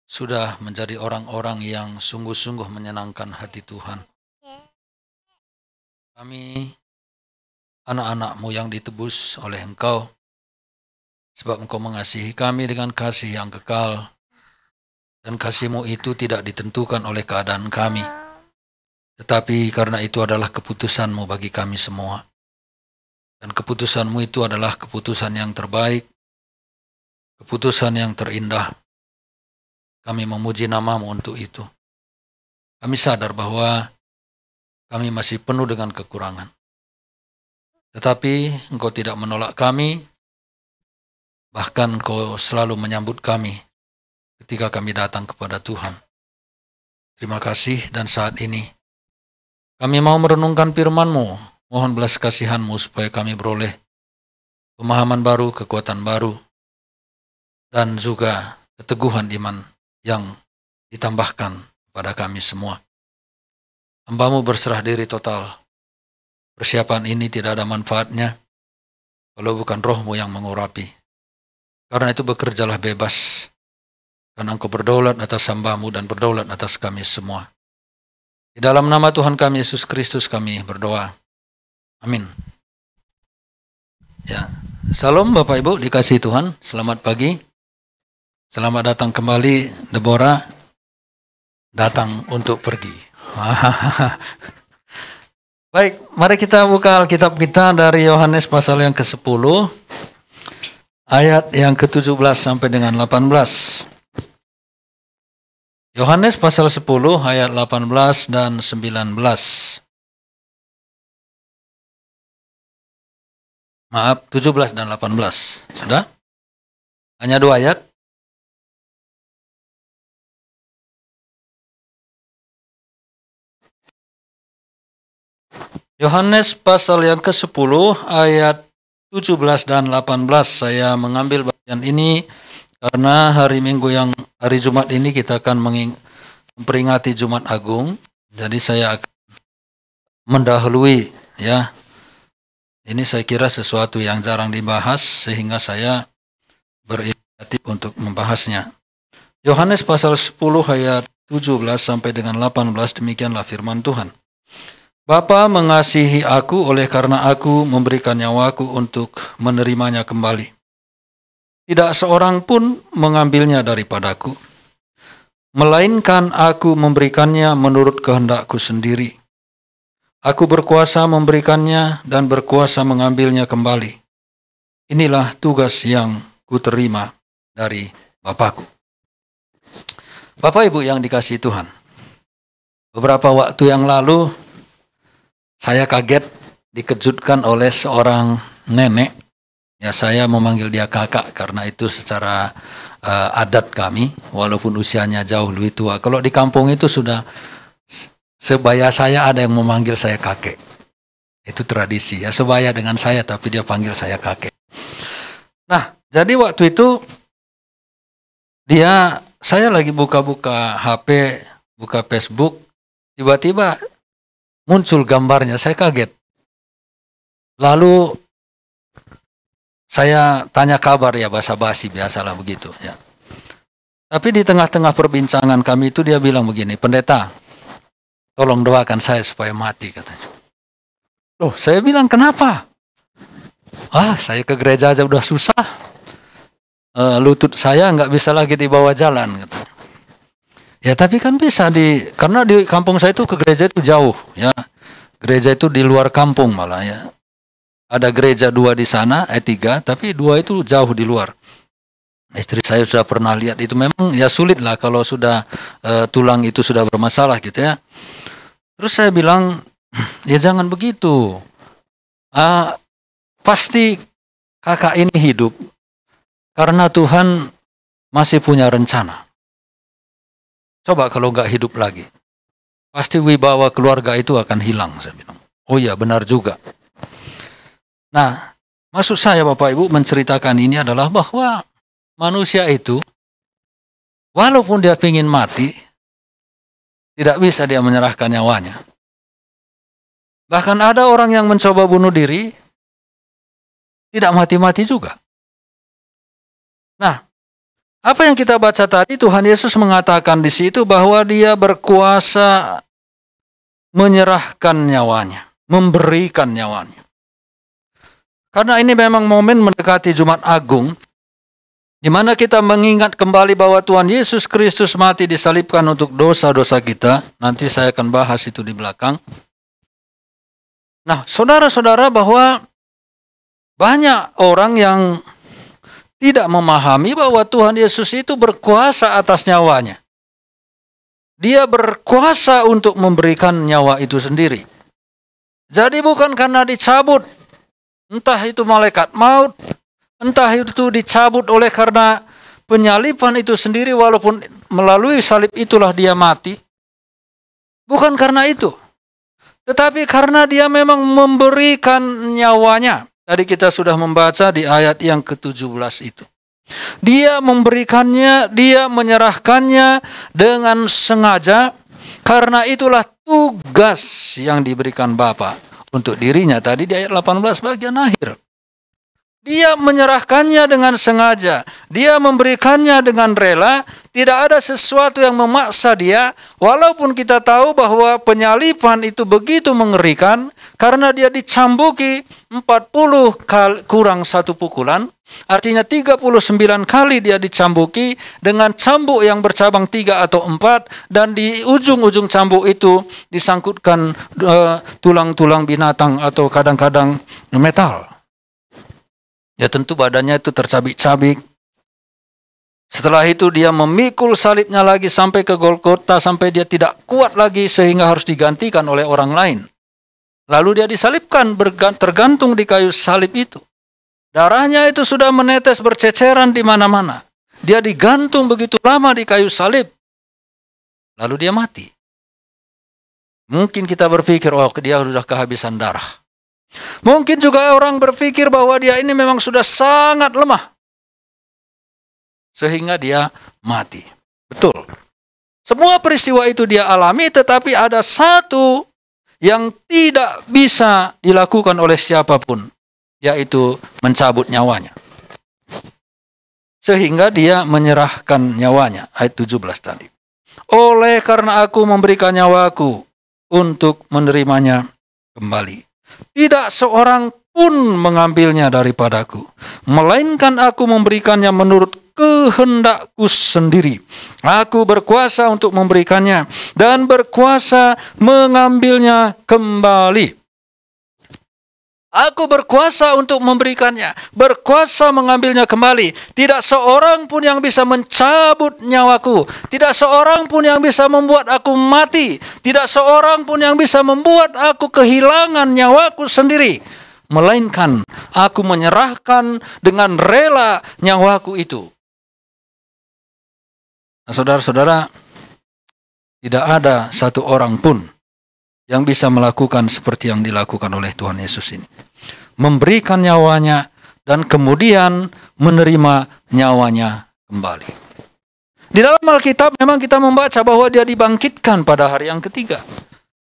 sudah menjadi orang-orang yang sungguh-sungguh menyenangkan hati Tuhan. Kami anak-anak-Mu yang ditebus oleh Engkau, sebab Engkau mengasihi kami dengan kasih yang kekal, dan kasih-Mu itu tidak ditentukan oleh keadaan kami, tetapi karena itu adalah keputusan-Mu bagi kami semua. Dan keputusan-Mu itu adalah keputusan yang terbaik, keputusan yang terindah. Kami memuji nama-Mu untuk itu. Kami sadar bahwa kami masih penuh dengan kekurangan. Tetapi Engkau tidak menolak kami, bahkan Engkau selalu menyambut kami ketika kami datang kepada Tuhan. Terima kasih, dan saat ini kami mau merenungkan firman-Mu. Mohon belas kasihan-Mu supaya kami beroleh pemahaman baru, kekuatan baru, dan juga keteguhan iman yang ditambahkan kepada kami semua. Hamba-Mu berserah diri total. Persiapan ini tidak ada manfaatnya kalau bukan Roh-Mu yang mengurapi. Karena itu bekerjalah bebas, karena Engkau berdaulat atas hamba-Mu dan berdaulat atas kami semua. Di dalam nama Tuhan kami Yesus Kristus kami berdoa. Amin. Ya, salam Bapak Ibu dikasihi Tuhan. Selamat pagi. Selamat datang kembali, Deborah. Datang untuk pergi. Baik, mari kita buka Alkitab kita dari Yohanes pasal yang ke-10, ayat yang ke-17 sampai dengan 18. Yohanes pasal 10 ayat 18 dan 19. Maaf, 17 dan 18. Sudah? Hanya 2 ayat. Yohanes pasal yang ke-10 ayat 17 dan 18. Saya mengambil bagian ini karena hari Jumat ini kita akan memperingati Jumat Agung. Jadi saya akan mendahului, ya. Ini saya kira sesuatu yang jarang dibahas sehingga saya berinisiatif untuk membahasnya. Yohanes pasal 10 ayat 17 sampai dengan 18, demikianlah firman Tuhan. Bapa mengasihi aku oleh karena aku memberikan nyawaku untuk menerimanya kembali. Tidak seorang pun mengambilnya daripadaku, melainkan aku memberikannya menurut kehendakku sendiri. Aku berkuasa memberikannya dan berkuasa mengambilnya kembali. Inilah tugas yang kuterima dari Bapakku. Bapak Ibu yang dikasihi Tuhan, beberapa waktu yang lalu saya kaget dikejutkan oleh seorang nenek. Ya, saya memanggil dia kakak karena itu secara adat kami, walaupun usianya jauh lebih tua. Kalau di kampung itu sudah sebaya saya ada yang memanggil saya kakek. Itu tradisi. Ya, sebaya dengan saya tapi dia panggil saya kakek. Nah, jadi waktu itu saya lagi buka-buka HP, buka Facebook, tiba-tiba muncul gambarnya, saya kaget. Lalu saya tanya kabar, ya basa-basi, biasalah begitu, ya. Tapi di tengah-tengah perbincangan kami itu dia bilang begini, "Pendeta, tolong doakan saya supaya mati," katanya. Loh, saya bilang, "Kenapa?" Saya ke gereja aja udah susah. Lutut saya nggak bisa lagi dibawa jalan, katanya. Ya tapi kan bisa karena di kampung saya itu ke gereja itu jauh, ya. Gereja itu di luar kampung malah, ya. Ada gereja 2 di sana, 3, tapi 2 itu jauh di luar. Istri saya sudah pernah lihat, itu memang ya sulit lah kalau sudah tulang itu sudah bermasalah gitu, ya. Terus saya bilang, ya jangan begitu. Pasti kakak ini hidup karena Tuhan masih punya rencana. Coba kalau nggak hidup lagi, pasti wibawa keluarga itu akan hilang, saya bilang. Oh ya, benar juga. Nah, maksud saya Bapak Ibu menceritakan ini adalah bahwa manusia itu, walaupun dia ingin mati, tidak bisa dia menyerahkan nyawanya. Bahkan ada orang yang mencoba bunuh diri, tidak mati-mati juga. Nah, apa yang kita baca tadi, Tuhan Yesus mengatakan di situ bahwa dia berkuasa menyerahkan nyawanya, memberikan nyawanya. Karena ini memang momen mendekati Jumat Agung, di mana kita mengingat kembali bahwa Tuhan Yesus Kristus mati disalibkan untuk dosa-dosa kita. Nanti saya akan bahas itu di belakang. Nah, saudara-saudara, bahwa banyak orang yang tidak memahami bahwa Tuhan Yesus itu berkuasa atas nyawanya. Dia berkuasa untuk memberikan nyawa itu sendiri. Jadi bukan karena dicabut, entah itu malaikat maut, entah itu dicabut oleh karena penyaliban itu sendiri, walaupun melalui salib itulah dia mati. Bukan karena itu. Tetapi karena dia memang memberikan nyawanya. Tadi kita sudah membaca di ayat yang ke-17 itu. Dia memberikannya, dia menyerahkannya dengan sengaja, karena itulah tugas yang diberikan Bapa untuk dirinya. Tadi di ayat 18 bagian akhir. Dia menyerahkannya dengan sengaja, dia memberikannya dengan rela, tidak ada sesuatu yang memaksa dia, walaupun kita tahu bahwa penyaliban itu begitu mengerikan, karena dia dicambuki 40 kali kurang 1 pukulan, artinya 39 kali dia dicambuki dengan cambuk yang bercabang 3 atau 4, dan di ujung-ujung cambuk itu disangkutkan tulang-tulang binatang atau kadang-kadang metal. Ya tentu badannya itu tercabik-cabik. Setelah itu dia memikul salibnya lagi sampai ke Golgota, sampai dia tidak kuat lagi sehingga harus digantikan oleh orang lain. Lalu dia disalibkan, tergantung di kayu salib itu. Darahnya itu sudah menetes berceceran di mana-mana. Dia digantung begitu lama di kayu salib. Lalu dia mati. Mungkin kita berpikir, oh dia sudah kehabisan darah. Mungkin juga orang berpikir bahwa dia ini memang sudah sangat lemah, sehingga dia mati. Betul. Semua peristiwa itu dia alami, tetapi ada satu yang tidak bisa dilakukan oleh siapapun, yaitu mencabut nyawanya. Sehingga dia menyerahkan nyawanya. Ayat 17 tadi. Oleh karena aku memberikan nyawaku untuk menerimanya kembali. Tidak seorang pun mengambilnya daripadaku, melainkan aku memberikannya menurut kehendakku sendiri. Aku berkuasa untuk memberikannya dan berkuasa mengambilnya kembali. Aku berkuasa untuk memberikannya, berkuasa mengambilnya kembali. Tidak seorang pun yang bisa mencabut nyawaku. Tidak seorang pun yang bisa membuat aku mati. Tidak seorang pun yang bisa membuat aku kehilangan nyawaku sendiri. Melainkan aku menyerahkan dengan rela nyawaku itu. Nah, saudara-saudara, tidak ada satu orang pun yang bisa melakukan seperti yang dilakukan oleh Tuhan Yesus ini. Memberikan nyawanya dan kemudian menerima nyawanya kembali. Di dalam Alkitab memang kita membaca bahwa dia dibangkitkan pada hari yang ketiga.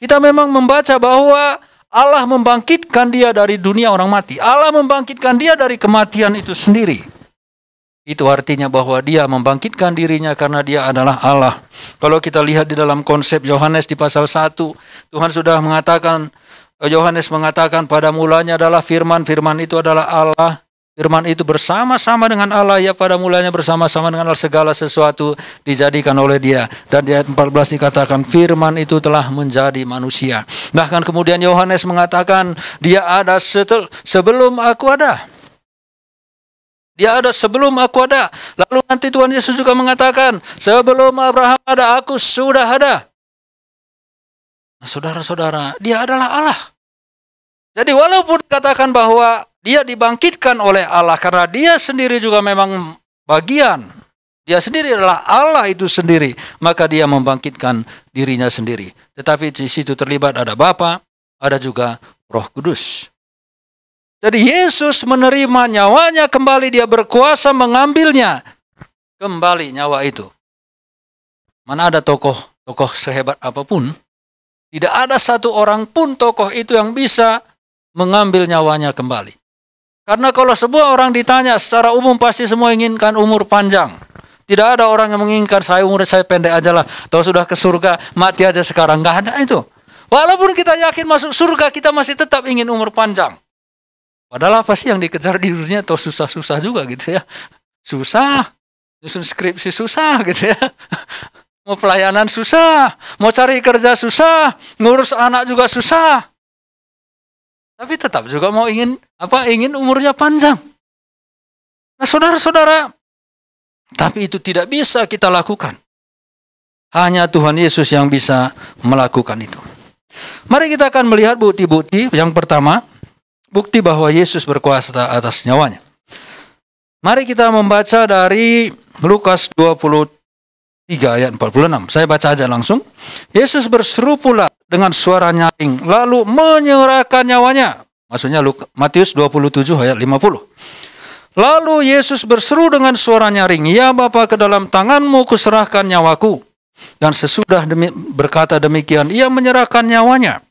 Kita memang membaca bahwa Allah membangkitkan dia dari dunia orang mati. Allah membangkitkan dia dari kematian itu sendiri. Itu artinya bahwa dia membangkitkan dirinya karena dia adalah Allah. Kalau kita lihat di dalam konsep Yohanes di pasal 1, Tuhan sudah mengatakan, Yohanes mengatakan pada mulanya adalah firman, firman itu adalah Allah. Firman itu bersama-sama dengan Allah, ya pada mulanya bersama-sama dengan Allah, segala sesuatu dijadikan oleh dia. Dan di ayat 14 dikatakan firman itu telah menjadi manusia. Bahkan kemudian Yohanes mengatakan dia ada sebelum aku ada. Dia ada sebelum aku ada. Lalu nanti Tuhan Yesus juga mengatakan, sebelum Abraham ada, aku sudah ada. Nah, saudara-saudara, dia adalah Allah. Jadi walaupun dikatakan bahwa dia dibangkitkan oleh Allah, karena dia sendiri juga memang bagian. Dia sendiri adalah Allah itu sendiri. Maka dia membangkitkan dirinya sendiri. Tetapi di situ terlibat ada Bapa, ada juga Roh Kudus. Jadi Yesus menerima nyawanya kembali, dia berkuasa mengambilnya kembali nyawa itu. Mana ada tokoh sehebat apapun, tidak ada satu orang pun tokoh itu yang bisa mengambil nyawanya kembali. Karena kalau semua orang ditanya secara umum pasti semua inginkan umur panjang. Tidak ada orang yang menginginkan umur saya pendek aja lah, atau sudah ke surga mati aja sekarang. Nggak ada itu. Walaupun kita yakin masuk surga, kita masih tetap ingin umur panjang. Padahal apa sih yang dikejar di dunia? Atau susah-susah juga gitu ya. Susah. Nyusun skripsi susah gitu ya. Mau pelayanan susah. Mau cari kerja susah. Ngurus anak juga susah. Tapi tetap juga mau ingin umurnya panjang. Nah saudara-saudara, tapi itu tidak bisa kita lakukan. Hanya Tuhan Yesus yang bisa melakukan itu. Mari kita akan melihat bukti-bukti. Yang pertama, bukti bahwa Yesus berkuasa atas nyawanya. Mari kita membaca dari Lukas 23 ayat 46. Saya baca aja langsung. Yesus berseru pula dengan suara nyaring, lalu menyerahkan nyawanya. Maksudnya Matius 27 ayat 50. Lalu Yesus berseru dengan suara nyaring, "Ya Bapa, ke dalam tanganmu kuserahkan nyawaku." Dan sesudah berkata demikian, ia menyerahkan nyawanya.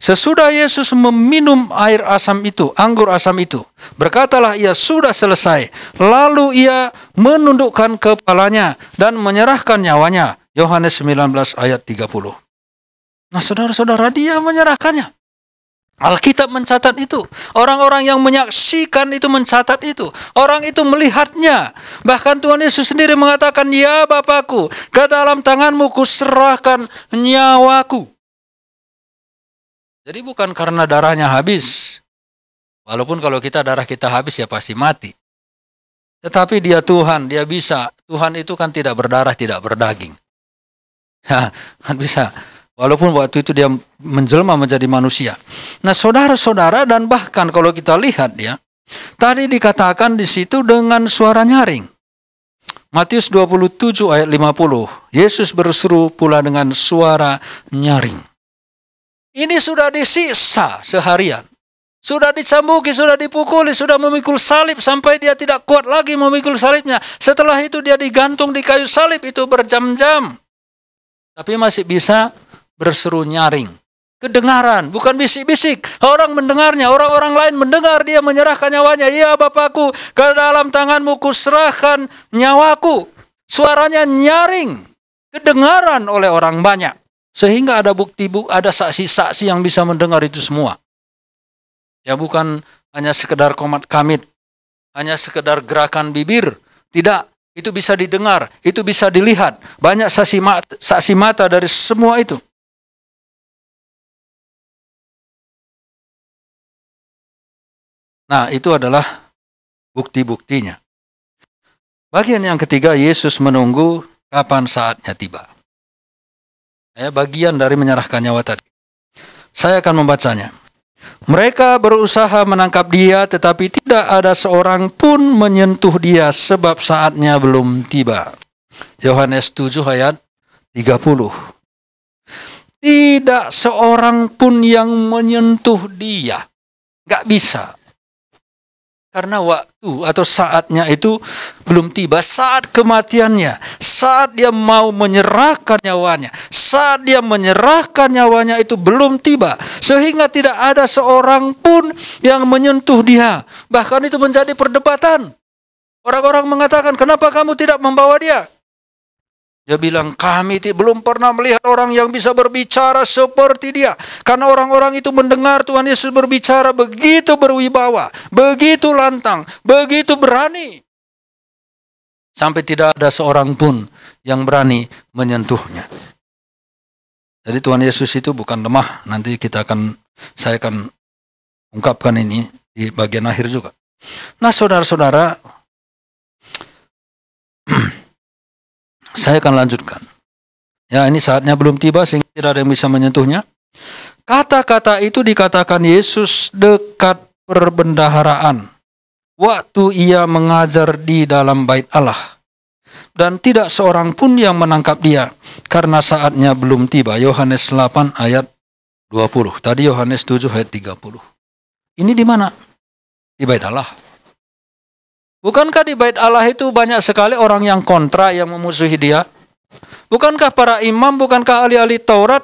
Sesudah Yesus meminum air asam itu, anggur asam itu, berkatalah ia, "Sudah selesai." Lalu ia menundukkan kepalanya dan menyerahkan nyawanya. Yohanes 19 ayat 30. Nah saudara-saudara, dia menyerahkannya. Alkitab mencatat itu. Orang-orang yang menyaksikan itu mencatat itu. Orang itu melihatnya. Bahkan Tuhan Yesus sendiri mengatakan, "Ya Bapakku, ke dalam tanganmu kuserahkan nyawaku." Jadi bukan karena darahnya habis. Walaupun kalau darah kita habis ya pasti mati. Tetapi dia Tuhan, dia bisa. Tuhan itu kan tidak berdarah, tidak berdaging. Ya, kan bisa. Walaupun waktu itu dia menjelma menjadi manusia. Nah saudara-saudara, dan bahkan kalau kita lihat ya, tadi dikatakan di situ dengan suara nyaring. Matius 27 ayat 50. Yesus berseru pula dengan suara nyaring. Ini sudah disiksa seharian. Sudah dicambuki, sudah dipukuli, sudah memikul salib sampai dia tidak kuat lagi memikul salibnya. Setelah itu dia digantung di kayu salib itu berjam-jam. Tapi masih bisa berseru nyaring. Kedengaran, bukan bisik-bisik. Orang mendengarnya, orang-orang lain mendengar dia menyerahkan nyawanya. "Ya Bapakku, ke dalam tanganmu kuserahkan nyawaku." Suaranya nyaring, kedengaran oleh orang banyak. Sehingga ada ada saksi-saksi yang bisa mendengar itu semua. Ya bukan hanya sekedar komat kamit, hanya sekedar gerakan bibir. Tidak, itu bisa didengar, itu bisa dilihat. Banyak saksi mata dari semua itu. Nah, itu adalah bukti-buktinya. Bagian yang ketiga, Yesus menunggu kapan saatnya tiba. Bagian dari menyerahkan nyawa tadi. Saya akan membacanya. Mereka berusaha menangkap dia, tetapi tidak ada seorang pun menyentuh dia sebab saatnya belum tiba. Yohanes 7 ayat 30. Tidak seorang pun yang menyentuh dia. Gak bisa. Karena waktu atau saatnya itu belum tiba. Saat kematiannya, saat dia mau menyerahkan nyawanya, saat dia menyerahkan nyawanya itu belum tiba. Sehingga tidak ada seorang pun yang menyentuh dia. Bahkan itu menjadi perdebatan. Orang-orang mengatakan, "Kenapa kamu tidak membawa dia?" Dia bilang, "Kami belum pernah melihat orang yang bisa berbicara seperti dia." Karena orang-orang itu mendengar Tuhan Yesus berbicara begitu berwibawa, begitu lantang, begitu berani. Sampai tidak ada seorang pun yang berani menyentuhnya. Jadi Tuhan Yesus itu bukan lemah. Nanti saya akan ungkapkan ini di bagian akhir juga. Nah saudara-saudara, saya akan lanjutkan. Ya, ini saatnya belum tiba sehingga tidak ada yang bisa menyentuhnya. Kata-kata itu dikatakan Yesus dekat perbendaharaan. Waktu ia mengajar di dalam bait Allah. Dan tidak seorang pun yang menangkap dia karena saatnya belum tiba. Yohanes 8 ayat 20. Tadi Yohanes 7 ayat 30. Ini di mana? di bait Allah? Bukankah di bait Allah itu banyak sekali orang yang kontra, yang memusuhi dia? Bukankah para imam, bukankah ahli-ahli Taurat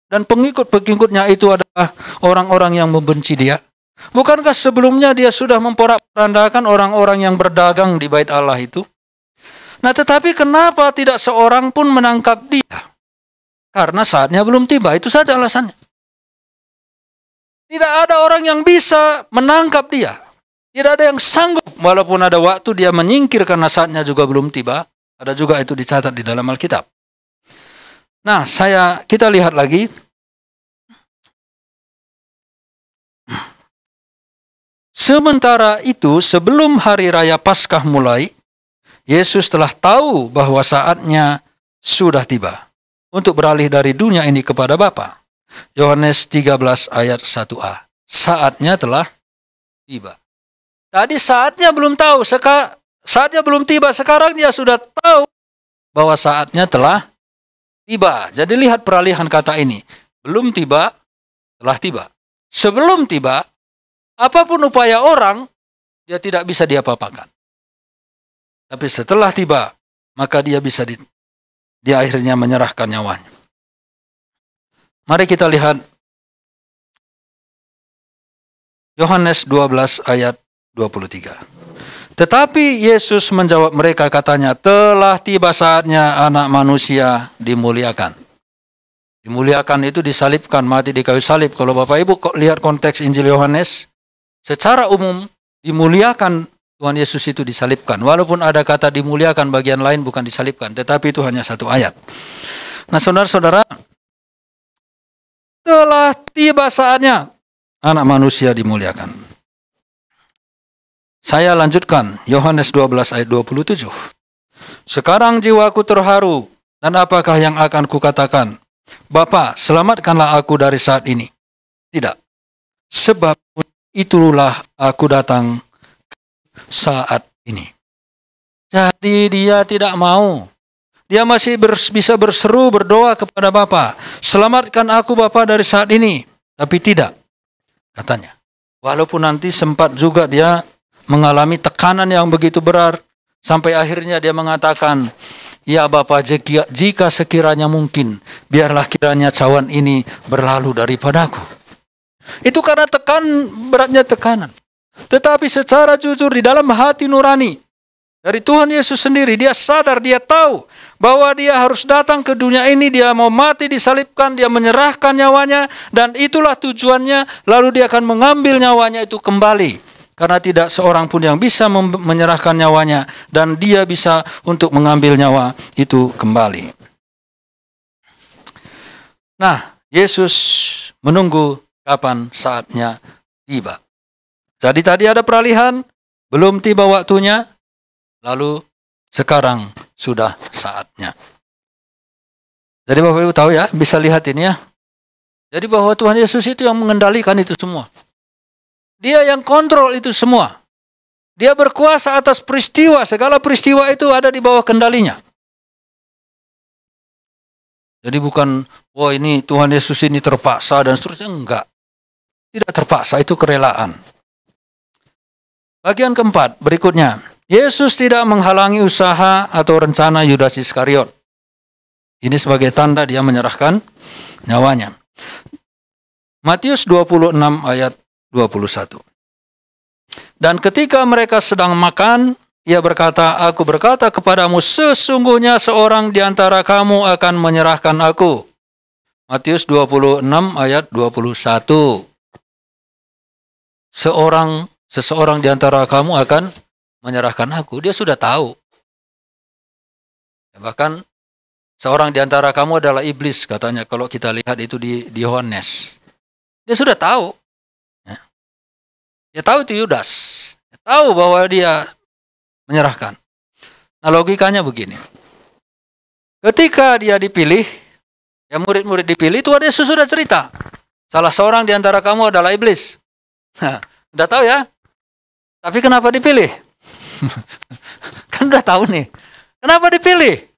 dan pengikut-pengikutnya itu adalah orang-orang yang membenci dia? Bukankah sebelumnya dia sudah memporak-porandakan orang-orang yang berdagang di bait Allah itu? Nah, tetapi kenapa tidak seorang pun menangkap dia? Karena saatnya belum tiba, itu saja alasannya. Tidak ada orang yang bisa menangkap dia. Tidak ada yang sanggup, walaupun ada waktu dia menyingkir karena saatnya juga belum tiba. Ada juga itu dicatat di dalam Alkitab. Nah, kita lihat lagi. Sementara itu, sebelum hari raya Paskah mulai, Yesus telah tahu bahwa saatnya sudah tiba untuk beralih dari dunia ini kepada Bapa. Yohanes 13 ayat 1a. Saatnya telah tiba. Tadi saatnya belum tahu, saatnya belum tiba, sekarang dia sudah tahu bahwa saatnya telah tiba. Jadi lihat peralihan kata ini. Belum tiba, telah tiba. Sebelum tiba, apapun upaya orang, dia tidak bisa diapa-apakan. Tapi setelah tiba, maka dia bisa dia akhirnya menyerahkan nyawanya. Mari kita lihat Yohanes 12 ayat 23. Tetapi Yesus menjawab mereka, katanya, telah tiba saatnya Anak Manusia dimuliakan. Dimuliakan itu disalibkan, mati di kayu salib. Kalau Bapak Ibu lihat konteks Injil Yohanes, secara umum dimuliakan Tuhan Yesus itu disalibkan. Walaupun ada kata dimuliakan bagian lain bukan disalibkan, tetapi itu hanya satu ayat. Nah, saudara-saudara, telah tiba saatnya Anak Manusia dimuliakan. Saya lanjutkan, Yohanes 12 ayat 27. Sekarang jiwaku terharu, dan apakah yang akan kukatakan? Bapa, selamatkanlah aku dari saat ini. Tidak, sebab itulah aku datang saat ini. Jadi dia tidak mau. Dia masih bisa berseru, berdoa kepada Bapa. Selamatkan aku Bapa dari saat ini. Tapi tidak, katanya. Walaupun nanti sempat juga dia mengalami tekanan yang begitu berat, sampai akhirnya dia mengatakan, ya Bapa, jika sekiranya mungkin, biarlah kiranya cawan ini berlalu daripadaku. Itu karena beratnya tekanan. Tetapi secara jujur di dalam hati nurani, dari Tuhan Yesus sendiri, dia sadar, dia tahu bahwa dia harus datang ke dunia ini, dia mau mati disalibkan, dia menyerahkan nyawanya, dan itulah tujuannya, lalu dia akan mengambil nyawanya itu kembali. Karena tidak seorang pun yang bisa menyerahkan nyawanya, dan dia bisa untuk mengambil nyawa itu kembali. Nah, Yesus menunggu kapan saatnya tiba. Jadi tadi ada peralihan, belum tiba waktunya, lalu sekarang sudah saatnya. Jadi Bapak Ibu tahu ya, bisa lihat ini ya. Jadi bahwa Tuhan Yesus itu yang mengendalikan itu semua. Dia yang kontrol itu semua. Dia berkuasa atas peristiwa, segala peristiwa itu ada di bawah kendalinya. Jadi bukan, wah ini Tuhan Yesus ini terpaksa dan seterusnya, enggak. Tidak terpaksa, itu kerelaan. Bagian keempat, berikutnya. Yesus tidak menghalangi usaha atau rencana Yudas Iskariot. Ini sebagai tanda dia menyerahkan nyawanya. Matius 26 ayat 21. Dan ketika mereka sedang makan, ia berkata, aku berkata kepadamu, sesungguhnya seorang di antara kamu akan menyerahkan aku. Matius 26 ayat 21. Seseorang di antara kamu akan menyerahkan aku. Dia sudah tahu. Bahkan seorang di antara kamu adalah iblis, katanya kalau kita lihat itu di Yohanes. Dia sudah tahu. Dia tahu itu Yudas. Dia tahu bahwa dia menyerahkan. Nah, logikanya begini. Ketika dia dipilih, ya murid-murid dipilih, Tuhan Yesus sudah cerita. Salah seorang di antara kamu adalah iblis. Udah tahu ya? Tapi kenapa dipilih? Kan udah tahu nih. Kenapa dipilih?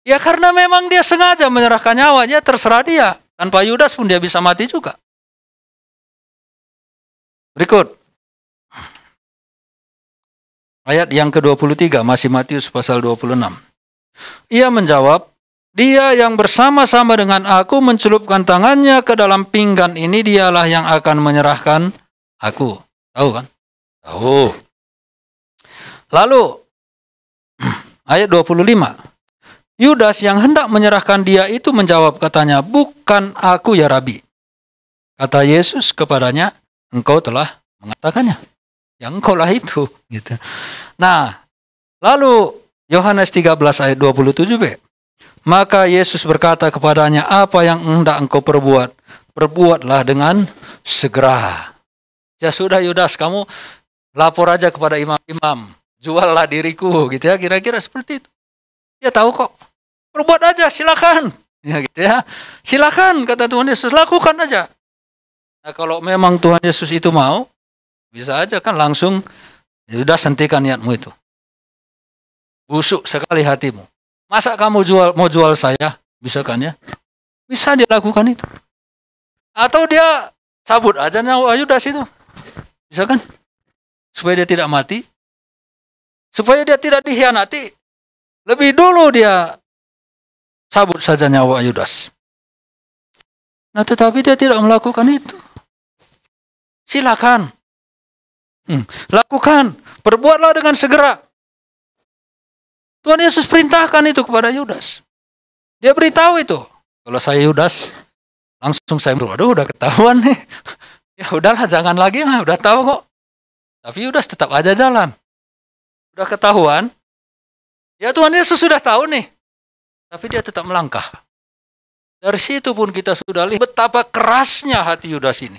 Ya karena memang dia sengaja menyerahkan nyawanya, terserah dia. Tanpa Yudas pun dia bisa mati juga. Berikut. Ayat yang ke-23, masih Matius pasal 26. Ia menjawab, dia yang bersama-sama dengan aku mencelupkan tangannya ke dalam pinggan ini, dialah yang akan menyerahkan aku. Tahu kan? Tahu. Lalu, ayat 25. Yudas yang hendak menyerahkan dia itu menjawab, katanya, bukan aku ya Rabi. Kata Yesus kepadanya, engkau telah mengatakannya. Yang engkau lah itu. Gitu. Nah, lalu Yohanes 13 ayat 27b. Maka Yesus berkata kepadanya, apa yang hendak engkau perbuat? Perbuatlah dengan segera. Ya sudah Yudas, kamu lapor aja kepada imam-imam. Juallah diriku, gitu ya. Kira-kira seperti itu. Ya tahu kok. Perbuat aja, silakan. Ya gitu ya. Silakan, kata Tuhan Yesus, lakukan aja. Nah, kalau memang Tuhan Yesus itu mau, bisa aja kan langsung, ya sudah hentikan niatmu itu. Busuk sekali hatimu. Masa kamu mau jual saya? Bisa kan ya? Bisa dia lakukan itu. Atau dia cabut aja nyawa Yudas itu. Bisa kan? Supaya dia tidak mati. Supaya dia tidak dikhianati. Lebih dulu dia cabut saja nyawa Yudas. Nah, tetapi dia tidak melakukan itu. Silakan. Lakukan. Perbuatlah dengan segera. Tuhan Yesus perintahkan itu kepada Yudas. Dia beritahu itu. Kalau saya Yudas, langsung saya aduh udah ketahuan nih. Ya udahlah, jangan lagi lah, udah tahu kok. Tapi Yudas tetap aja jalan. Udah ketahuan. Ya Tuhan Yesus sudah tahu nih. Tapi dia tetap melangkah. Dari situ pun kita sudah lihat betapa kerasnya hati Yudas ini.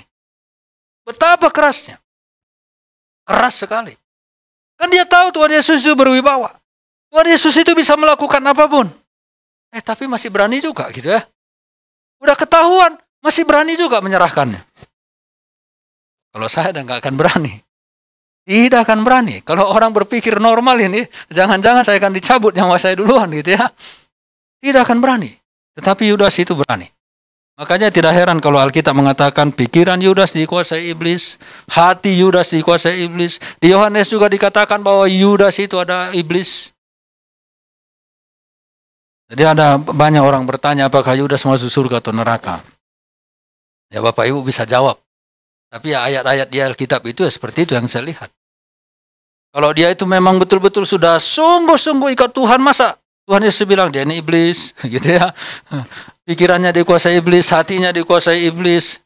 Betapa kerasnya. Keras sekali. Kan dia tahu Tuhan Yesus itu berwibawa. Tuhan Yesus itu bisa melakukan apapun. Tapi masih berani juga gitu ya. Udah ketahuan, masih berani juga menyerahkannya. Kalau saya udah nggak akan berani. Tidak akan berani. Kalau orang berpikir normal ini, jangan-jangan saya akan dicabut nyawa saya duluan gitu ya. Tidak akan berani. Tetapi Yudas itu berani. Makanya tidak heran kalau Alkitab mengatakan pikiran Yudas dikuasai iblis, hati Yudas dikuasai iblis. Di Yohanes juga dikatakan bahwa Yudas itu ada iblis. Jadi ada banyak orang bertanya apakah Yudas masuk surga atau neraka. Ya Bapak Ibu bisa jawab. Tapi ya ayat-ayat di Alkitab itu ya seperti itu yang saya lihat. Kalau dia itu memang betul-betul sudah sungguh-sungguh ikut Tuhan, masa Tuhan Yesus bilang dia ini iblis, gitu ya. Pikirannya dikuasai iblis, hatinya dikuasai iblis.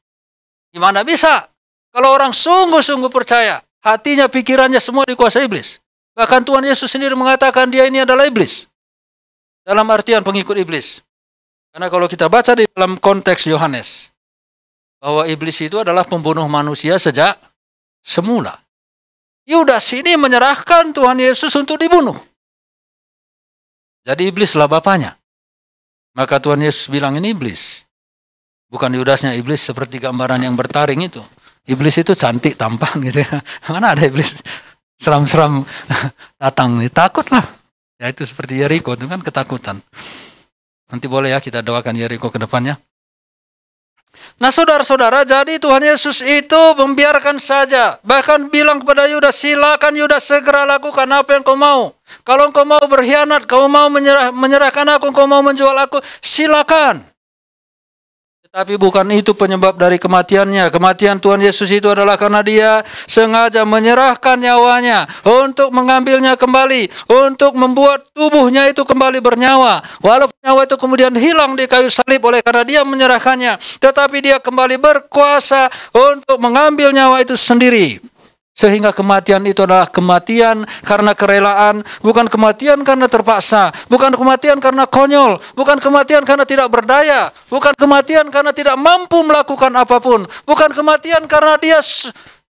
Gimana bisa? Kalau orang sungguh-sungguh percaya, hatinya, pikirannya semua dikuasai iblis. Bahkan Tuhan Yesus sendiri mengatakan dia ini adalah iblis. Dalam artian pengikut iblis. Karena kalau kita baca di dalam konteks Yohanes, bahwa iblis itu adalah pembunuh manusia sejak semula. Yudas ini menyerahkan Tuhan Yesus untuk dibunuh. Jadi iblislah bapaknya. Maka Tuhan Yesus bilang ini iblis. Bukan Yudasnya iblis seperti gambaran yang bertaring itu. Iblis itu cantik, tampan gitu ya. Mana ada iblis seram-seram datang, takutlah. Ya itu seperti Yeriko itu kan ketakutan. Nanti boleh ya kita doakan Yeriko ke depannya. Nah saudara-saudara, jadi Tuhan Yesus itu membiarkan saja. Bahkan bilang kepada Yudas, silakan Yudas segera lakukan apa yang kau mau. Kalau engkau mau berkhianat, kau mau menyerahkan aku, engkau mau menjual aku, silakan. Tetapi bukan itu penyebab dari kematiannya. Kematian Tuhan Yesus itu adalah karena dia sengaja menyerahkan nyawanya untuk mengambilnya kembali, untuk membuat tubuhnya itu kembali bernyawa. Walaupun nyawa itu kemudian hilang di kayu salib oleh karena dia menyerahkannya, tetapi dia kembali berkuasa untuk mengambil nyawa itu sendiri. Sehingga kematian itu adalah kematian karena kerelaan, bukan kematian karena terpaksa, bukan kematian karena konyol, bukan kematian karena tidak berdaya, bukan kematian karena tidak mampu melakukan apapun, bukan kematian karena dia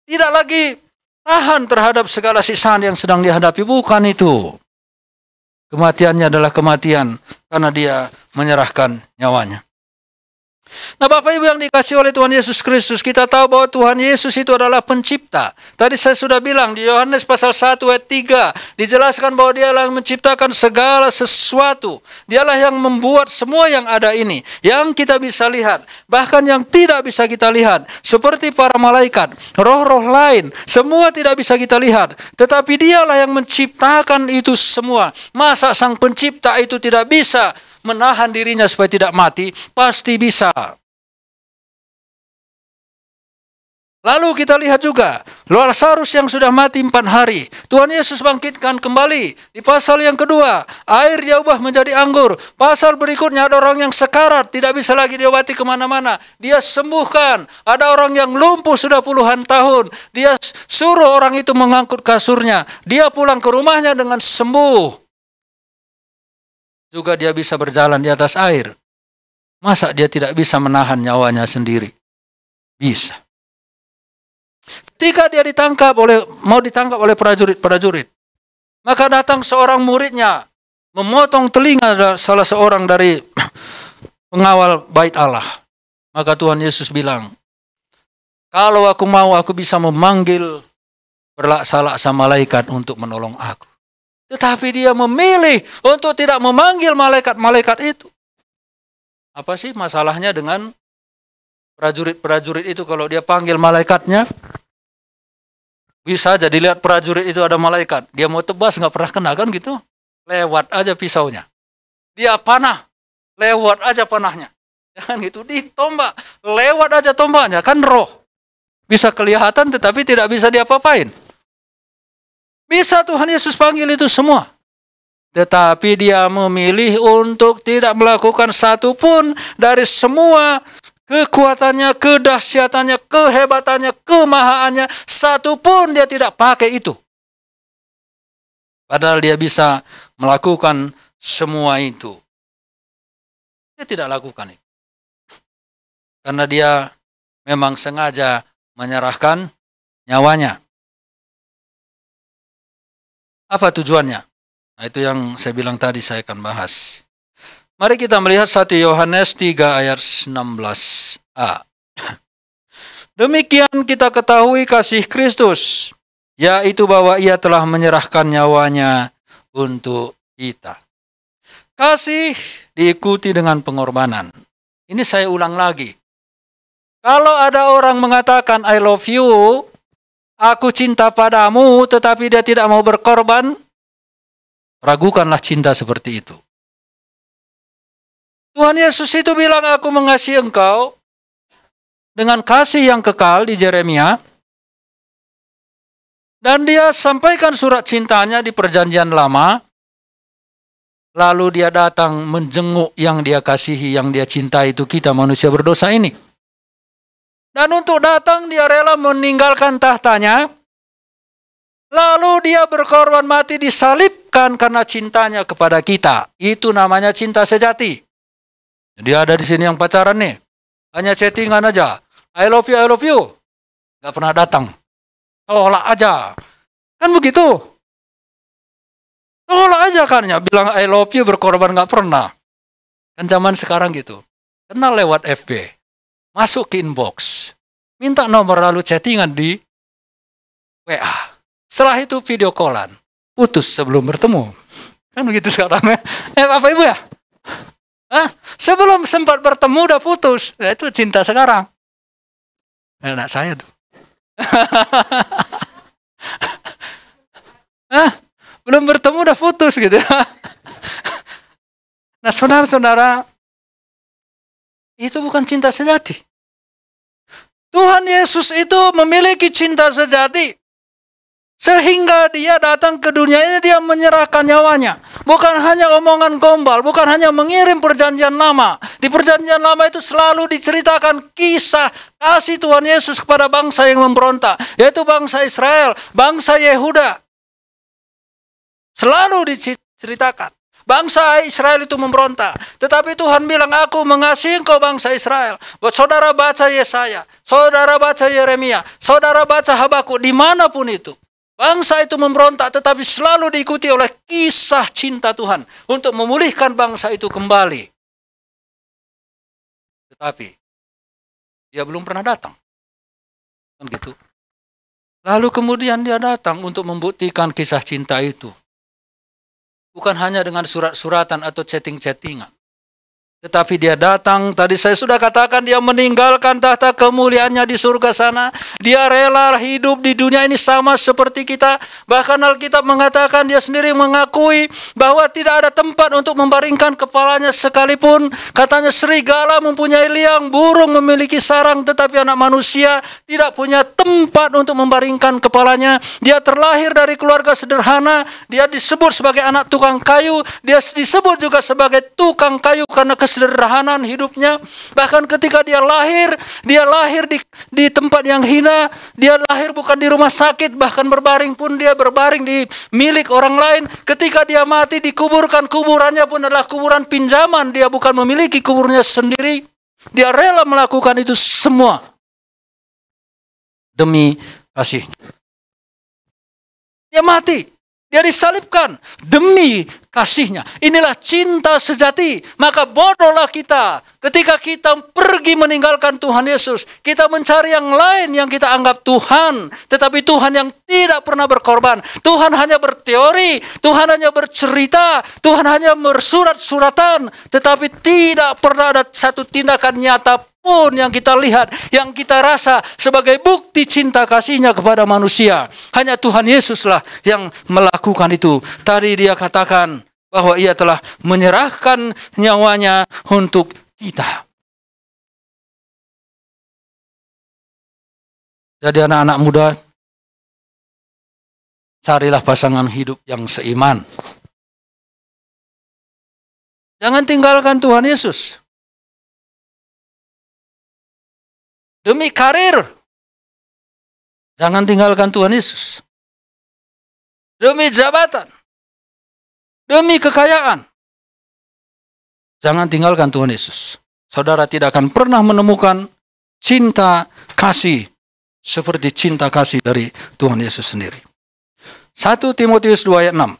tidak lagi tahan terhadap segala siksaan yang sedang dihadapi, bukan itu. Kematiannya adalah kematian karena dia menyerahkan nyawanya. Nah, Bapak Ibu yang dikasihi oleh Tuhan Yesus Kristus, kita tahu bahwa Tuhan Yesus itu adalah pencipta. Tadi saya sudah bilang di Yohanes pasal 1 ayat 3, dijelaskan bahwa Dialah yang menciptakan segala sesuatu. Dialah yang membuat semua yang ada ini, yang kita bisa lihat, bahkan yang tidak bisa kita lihat, seperti para malaikat, roh-roh lain, semua tidak bisa kita lihat. Tetapi Dialah yang menciptakan itu semua. Masa Sang Pencipta itu tidak bisa menahan dirinya supaya tidak mati? Pasti bisa. Lalu kita lihat juga Lazarus yang sudah mati 4 hari, Tuhan Yesus bangkitkan kembali. Di pasal yang kedua, air diubah menjadi anggur. Pasal berikutnya ada orang yang sekarat, tidak bisa lagi diobati kemana-mana, dia sembuhkan. Ada orang yang lumpuh sudah puluhan tahun, dia suruh orang itu mengangkut kasurnya, dia pulang ke rumahnya dengan sembuh. Juga dia bisa berjalan di atas air. Masa dia tidak bisa menahan nyawanya sendiri? Bisa. Ketika dia mau ditangkap oleh prajurit, maka datang seorang muridnya, memotong telinga salah seorang dari pengawal bait Allah. Maka Tuhan Yesus bilang, kalau aku mau, aku bisa memanggil berlaksa-laksa malaikat untuk menolong aku. Tetapi dia memilih untuk tidak memanggil malaikat-malaikat itu. Apa sih masalahnya dengan prajurit-prajurit itu kalau dia panggil malaikatnya? Bisa jadi lihat prajurit itu ada malaikat. Dia mau tebas nggak pernah kena kan gitu. Lewat aja pisaunya. Dia panah. Lewat aja panahnya. Jangan gitu. Ditombak. Lewat aja tombaknya. Kan roh. Bisa kelihatan tetapi tidak bisa diapa-apain. Bisa Tuhan Yesus panggil itu semua. Tetapi dia memilih untuk tidak melakukan satupun dari semua kekuatannya, kedahsyatannya, kehebatannya, kemahaannya. Satupun dia tidak pakai itu. Padahal dia bisa melakukan semua itu. Dia tidak lakukan itu. Karena dia memang sengaja menyerahkan nyawanya. Apa tujuannya? Nah, itu yang saya bilang tadi saya akan bahas. Mari kita melihat 1 Yohanes 3 ayat 16a. Demikian kita ketahui kasih Kristus, yaitu bahwa Ia telah menyerahkan nyawanya untuk kita. Kasih diikuti dengan pengorbanan. Ini saya ulang lagi. Kalau ada orang mengatakan I love you, aku cinta padamu, tetapi dia tidak mau berkorban, ragukanlah cinta seperti itu. Tuhan Yesus itu bilang, aku mengasihi engkau dengan kasih yang kekal di Yeremia. Dan dia sampaikan surat cintanya di perjanjian lama. Lalu dia datang menjenguk yang dia kasihi, yang dia cintai, itu kita manusia berdosa ini. Dan untuk datang dia rela meninggalkan tahtanya. Lalu dia berkorban mati, disalibkan karena cintanya kepada kita. Itu namanya cinta sejati. Jadi ada di sini yang pacaran nih. Hanya chattingan aja. I love you, I love you. Gak pernah datang. Tolak aja. Kan begitu. Tolak aja kan. Ya, bilang I love you, berkorban gak pernah. Kan zaman sekarang gitu. Kenal lewat FB. Masuk ke inbox. Minta nomor lalu chattingan di WA. Setelah itu video callan. Putus sebelum bertemu. Kan begitu sekarang ya. Bapak Ibu ya? Sebelum sempat bertemu udah putus. Ya, itu cinta sekarang. Anak saya tuh. Belum bertemu udah putus gitu. Nah saudara-saudara, itu bukan cinta sejati. Tuhan Yesus itu memiliki cinta sejati. Sehingga dia datang ke dunia ini, dia menyerahkan nyawanya. Bukan hanya omongan gombal, bukan hanya mengirim perjanjian lama. Di perjanjian lama itu selalu diceritakan kisah kasih Tuhan Yesus kepada bangsa yang memberontak. Yaitu bangsa Israel, bangsa Yehuda. Selalu diceritakan. Bangsa Israel itu memberontak. Tetapi Tuhan bilang, aku mengasihi engkau bangsa Israel. Buat saudara baca Yesaya, saudara baca Yeremia, saudara baca Habakuk, dimanapun itu. Bangsa itu memberontak, tetapi selalu diikuti oleh kisah cinta Tuhan. Untuk memulihkan bangsa itu kembali. tetapi dia belum pernah datang. Kan gitu. Lalu kemudian dia datang untuk membuktikan kisah cinta itu. Bukan hanya dengan surat-suratan atau chatting-chattingan. Tetapi dia datang, tadi saya sudah katakan, dia meninggalkan tahta kemuliaannya di surga sana. Dia rela hidup di dunia ini sama seperti kita. Bahkan Alkitab mengatakan, dia sendiri mengakui bahwa tidak ada tempat untuk membaringkan kepalanya sekalipun. Katanya serigala mempunyai liang, burung memiliki sarang, tetapi anak manusia tidak punya tempat untuk membaringkan kepalanya. Dia terlahir dari keluarga sederhana. Dia disebut sebagai anak tukang kayu. Dia disebut juga sebagai tukang kayu karena kesederhanaan hidupnya. Bahkan ketika dia lahir di tempat yang hina. Dia lahir bukan di rumah sakit, bahkan berbaring pun dia berbaring di milik orang lain. Ketika dia mati dikuburkan, kuburannya pun adalah kuburan pinjaman. Dia bukan memiliki kuburnya sendiri. Dia rela melakukan itu semua demi kasih. Dia mati, dia disalibkan demi kasihnya. Inilah cinta sejati. Maka bodohlah kita ketika kita pergi meninggalkan Tuhan Yesus. Kita mencari yang lain yang kita anggap Tuhan. Tetapi Tuhan yang tidak pernah berkorban. Tuhan hanya berteori. Tuhan hanya bercerita. Tuhan hanya bersurat-suratan. Tetapi tidak pernah ada satu tindakan nyata pun yang kita lihat, yang kita rasa sebagai bukti cinta kasihnya kepada manusia. Hanya Tuhan Yesuslah yang melakukan itu. Tadi dia katakan bahwa ia telah menyerahkan nyawanya untuk kita. Jadi anak-anak muda, carilah pasangan hidup yang seiman. Jangan tinggalkan Tuhan Yesus demi karir. Jangan tinggalkan Tuhan Yesus demi jabatan, demi kekayaan. Jangan tinggalkan Tuhan Yesus. Saudara tidak akan pernah menemukan cinta kasih seperti cinta kasih dari Tuhan Yesus sendiri. 1 Timotius 2 ayat 6.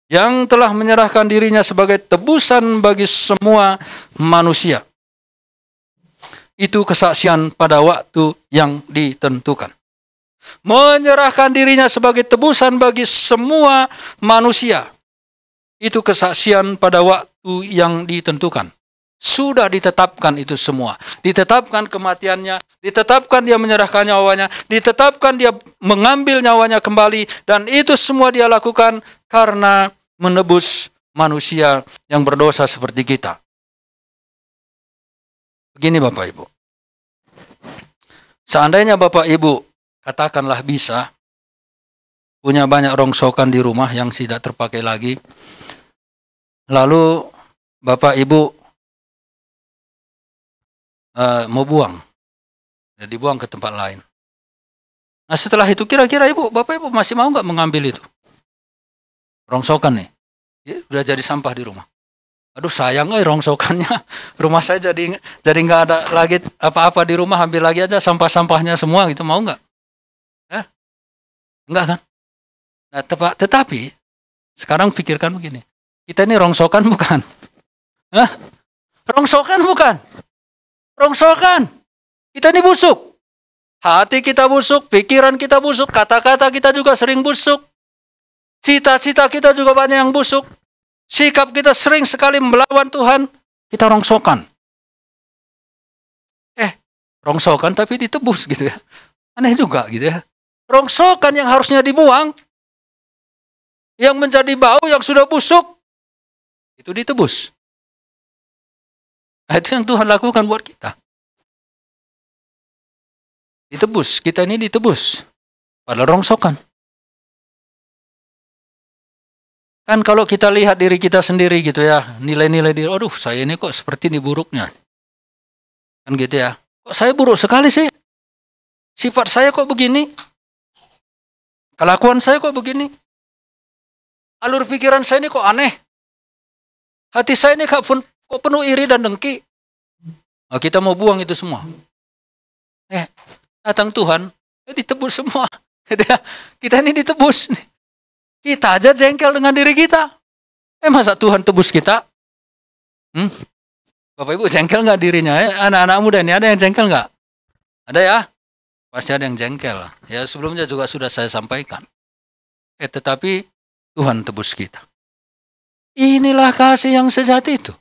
Yang telah menyerahkan dirinya sebagai tebusan bagi semua manusia. Itu kesaksian pada waktu yang ditentukan. Menyerahkan dirinya sebagai tebusan bagi semua manusia. Itu kesaksian pada waktu yang ditentukan. Sudah ditetapkan itu semua. Ditetapkan kematiannya, ditetapkan dia menyerahkan nyawanya, ditetapkan dia mengambil nyawanya kembali, dan itu semua dia lakukan karena menebus manusia yang berdosa seperti kita. Begini Bapak Ibu. Seandainya Bapak Ibu katakanlah bisa punya banyak rongsokan di rumah yang tidak terpakai lagi. Lalu Bapak Ibu mau buang. Ya, dibuang ke tempat lain. Nah setelah itu kira-kira Bapak Ibu masih mau nggak mengambil itu? Rongsokan nih. Ya, udah jadi sampah di rumah. Aduh sayang rongsokannya. Rumah saya jadi nggak ada lagi apa-apa di rumah, ambil lagi aja sampah-sampahnya semua gitu, mau nggak? Enggak kan? Nah, tetapi sekarang pikirkan begini. Kita ini rongsokan bukan? Rongsokan bukan? Rongsokan. Kita ini busuk. Hati kita busuk, pikiran kita busuk, kata-kata kita juga sering busuk. Cita-cita kita juga banyak yang busuk. Sikap kita sering sekali melawan Tuhan, kita rongsokan. Rongsokan tapi ditebus gitu ya. Aneh juga gitu ya. Rongsokan yang harusnya dibuang, yang menjadi bau, yang sudah busuk, itu ditebus. Nah, itu yang Tuhan lakukan buat kita. Ditebus, kita ini ditebus. Padahal rongsokan. Kan kalau kita lihat diri kita sendiri gitu ya, nilai-nilai diri, aduh saya ini kok seperti ini buruknya. Kan gitu ya. Kok saya buruk sekali sih? Sifat saya kok begini? Kelakuan saya kok begini? Alur pikiran saya ini kok aneh? Hati saya ini kok penuh iri dan dengki? Nah, kita mau buang itu semua. Datang Tuhan, ditebus semua. Kita ini ditebus. Kita aja jengkel dengan diri kita. Masa Tuhan tebus kita? Bapak Ibu jengkel nggak dirinya? Anak-anak muda ini ada yang jengkel nggak? Ada ya? Pasti ada yang jengkel. Ya sebelumnya juga sudah saya sampaikan. Tetapi Tuhan tebus kita. Inilah kasih yang sejati itu.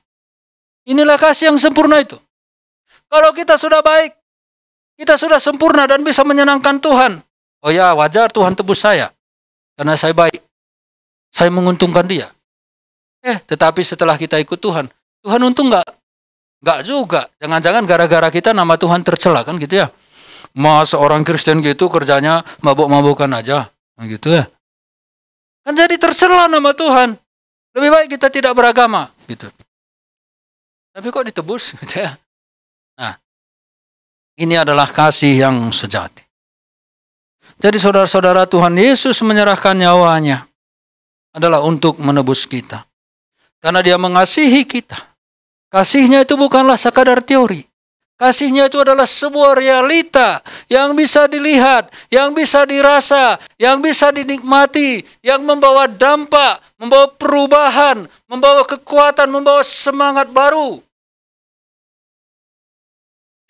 Inilah kasih yang sempurna itu. Kalau kita sudah baik, kita sudah sempurna dan bisa menyenangkan Tuhan. Oh ya, wajar Tuhan tebus saya. Karena saya baik. Saya menguntungkan dia. Tetapi setelah kita ikut Tuhan, Tuhan untung nggak? Nggak juga. Jangan-jangan gara-gara kita nama Tuhan tercela kan gitu ya. Masa orang Kristen gitu kerjanya mabuk-mabukan aja. Gitu ya. Kan jadi tercela nama Tuhan. Lebih baik kita tidak beragama. Gitu. Tapi kok ditebus? Gitu ya. Nah, ini adalah kasih yang sejati. Jadi saudara-saudara, Tuhan Yesus menyerahkan nyawanya adalah untuk menebus kita. Karena dia mengasihi kita. Kasihnya itu bukanlah sekadar teori. Kasihnya itu adalah sebuah realita yang bisa dilihat, yang bisa dirasa, yang bisa dinikmati, yang membawa dampak, membawa perubahan, membawa kekuatan, membawa semangat baru.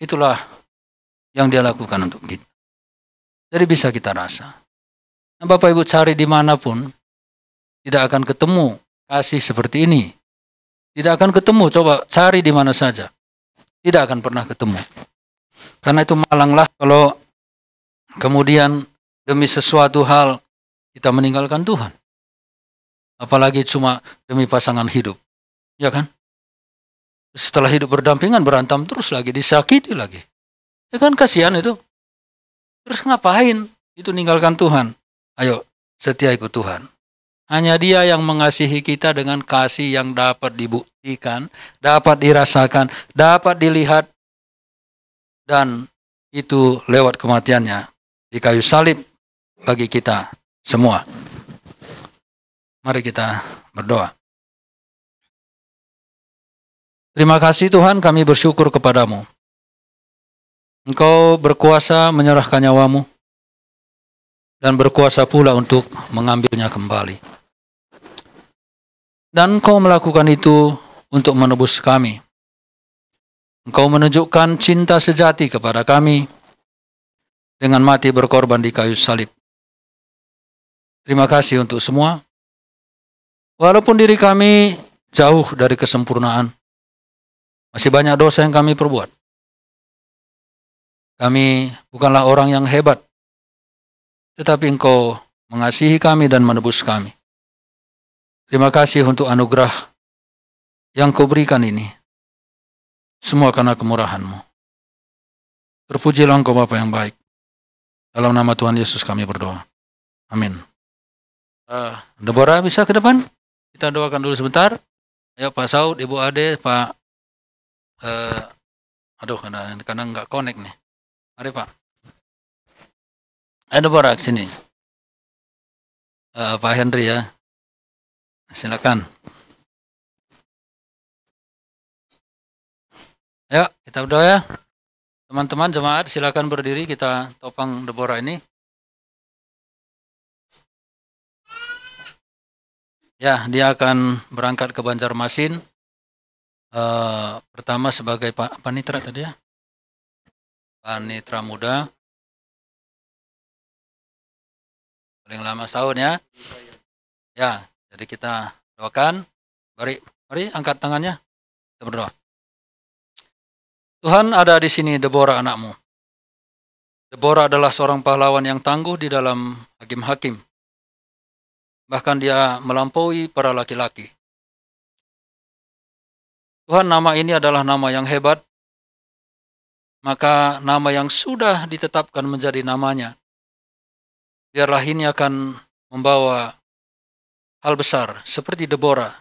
Itulah yang dia lakukan untuk kita. Jadi bisa kita rasa. Nah, Bapak Ibu cari dimanapun, tidak akan ketemu kasih seperti ini. Tidak akan ketemu, coba cari di mana saja. Tidak akan pernah ketemu. Karena itu malanglah kalau kemudian demi sesuatu hal kita meninggalkan Tuhan. Apalagi cuma demi pasangan hidup. Ya kan? Setelah hidup berdampingan berantem terus lagi, disakiti lagi. Ya kan kasihan itu. Terus ngapain itu ninggalkan Tuhan? Ayo setia ikut Tuhan. Hanya dia yang mengasihi kita dengan kasih yang dapat dibuktikan, dapat dirasakan, dapat dilihat. Dan itu lewat kematiannya di kayu salib bagi kita semua. Mari kita berdoa. Terima kasih Tuhan, kami bersyukur kepadamu. Engkau berkuasa menyerahkan nyawamu dan berkuasa pula untuk mengambilnya kembali. Dan Engkau melakukan itu untuk menebus kami. Engkau menunjukkan cinta sejati kepada kami dengan mati berkorban di kayu salib. Terima kasih untuk semua. Walaupun diri kami jauh dari kesempurnaan, masih banyak dosa yang kami perbuat. Kami bukanlah orang yang hebat, tetapi Engkau mengasihi kami dan menebus kami. Terima kasih untuk anugerah yang Kau berikan ini. Semua karena kemurahan-Mu. Terpujilah Engkau Bapa yang baik. Dalam nama Tuhan Yesus kami berdoa. Amin. Deborah bisa ke depan? Kita doakan dulu sebentar. Ayo Pak Saud, Ibu Ade, Pak. Karena nggak connect nih. Mari Pak. Ayo Deborah ke sini. Pak Henry ya. Silakan. Ya, kita berdoa ya. Teman-teman jemaat silakan berdiri, kita topang Deborah ini. Ya, dia akan berangkat ke Banjarmasin. Pertama sebagai panitra tadi ya. Panitra muda. Paling lama setahun ya. Ya, jadi kita doakan. Mari angkat tangannya. Kita berdoa. Tuhan, ada di sini Deborah anakmu. Deborah adalah seorang pahlawan yang tangguh di dalam hakim-hakim. Bahkan dia melampaui para laki-laki. Tuhan, nama ini adalah nama yang hebat. Maka nama yang sudah ditetapkan menjadi namanya. Biarlah ini akan membawa hal besar seperti Deborah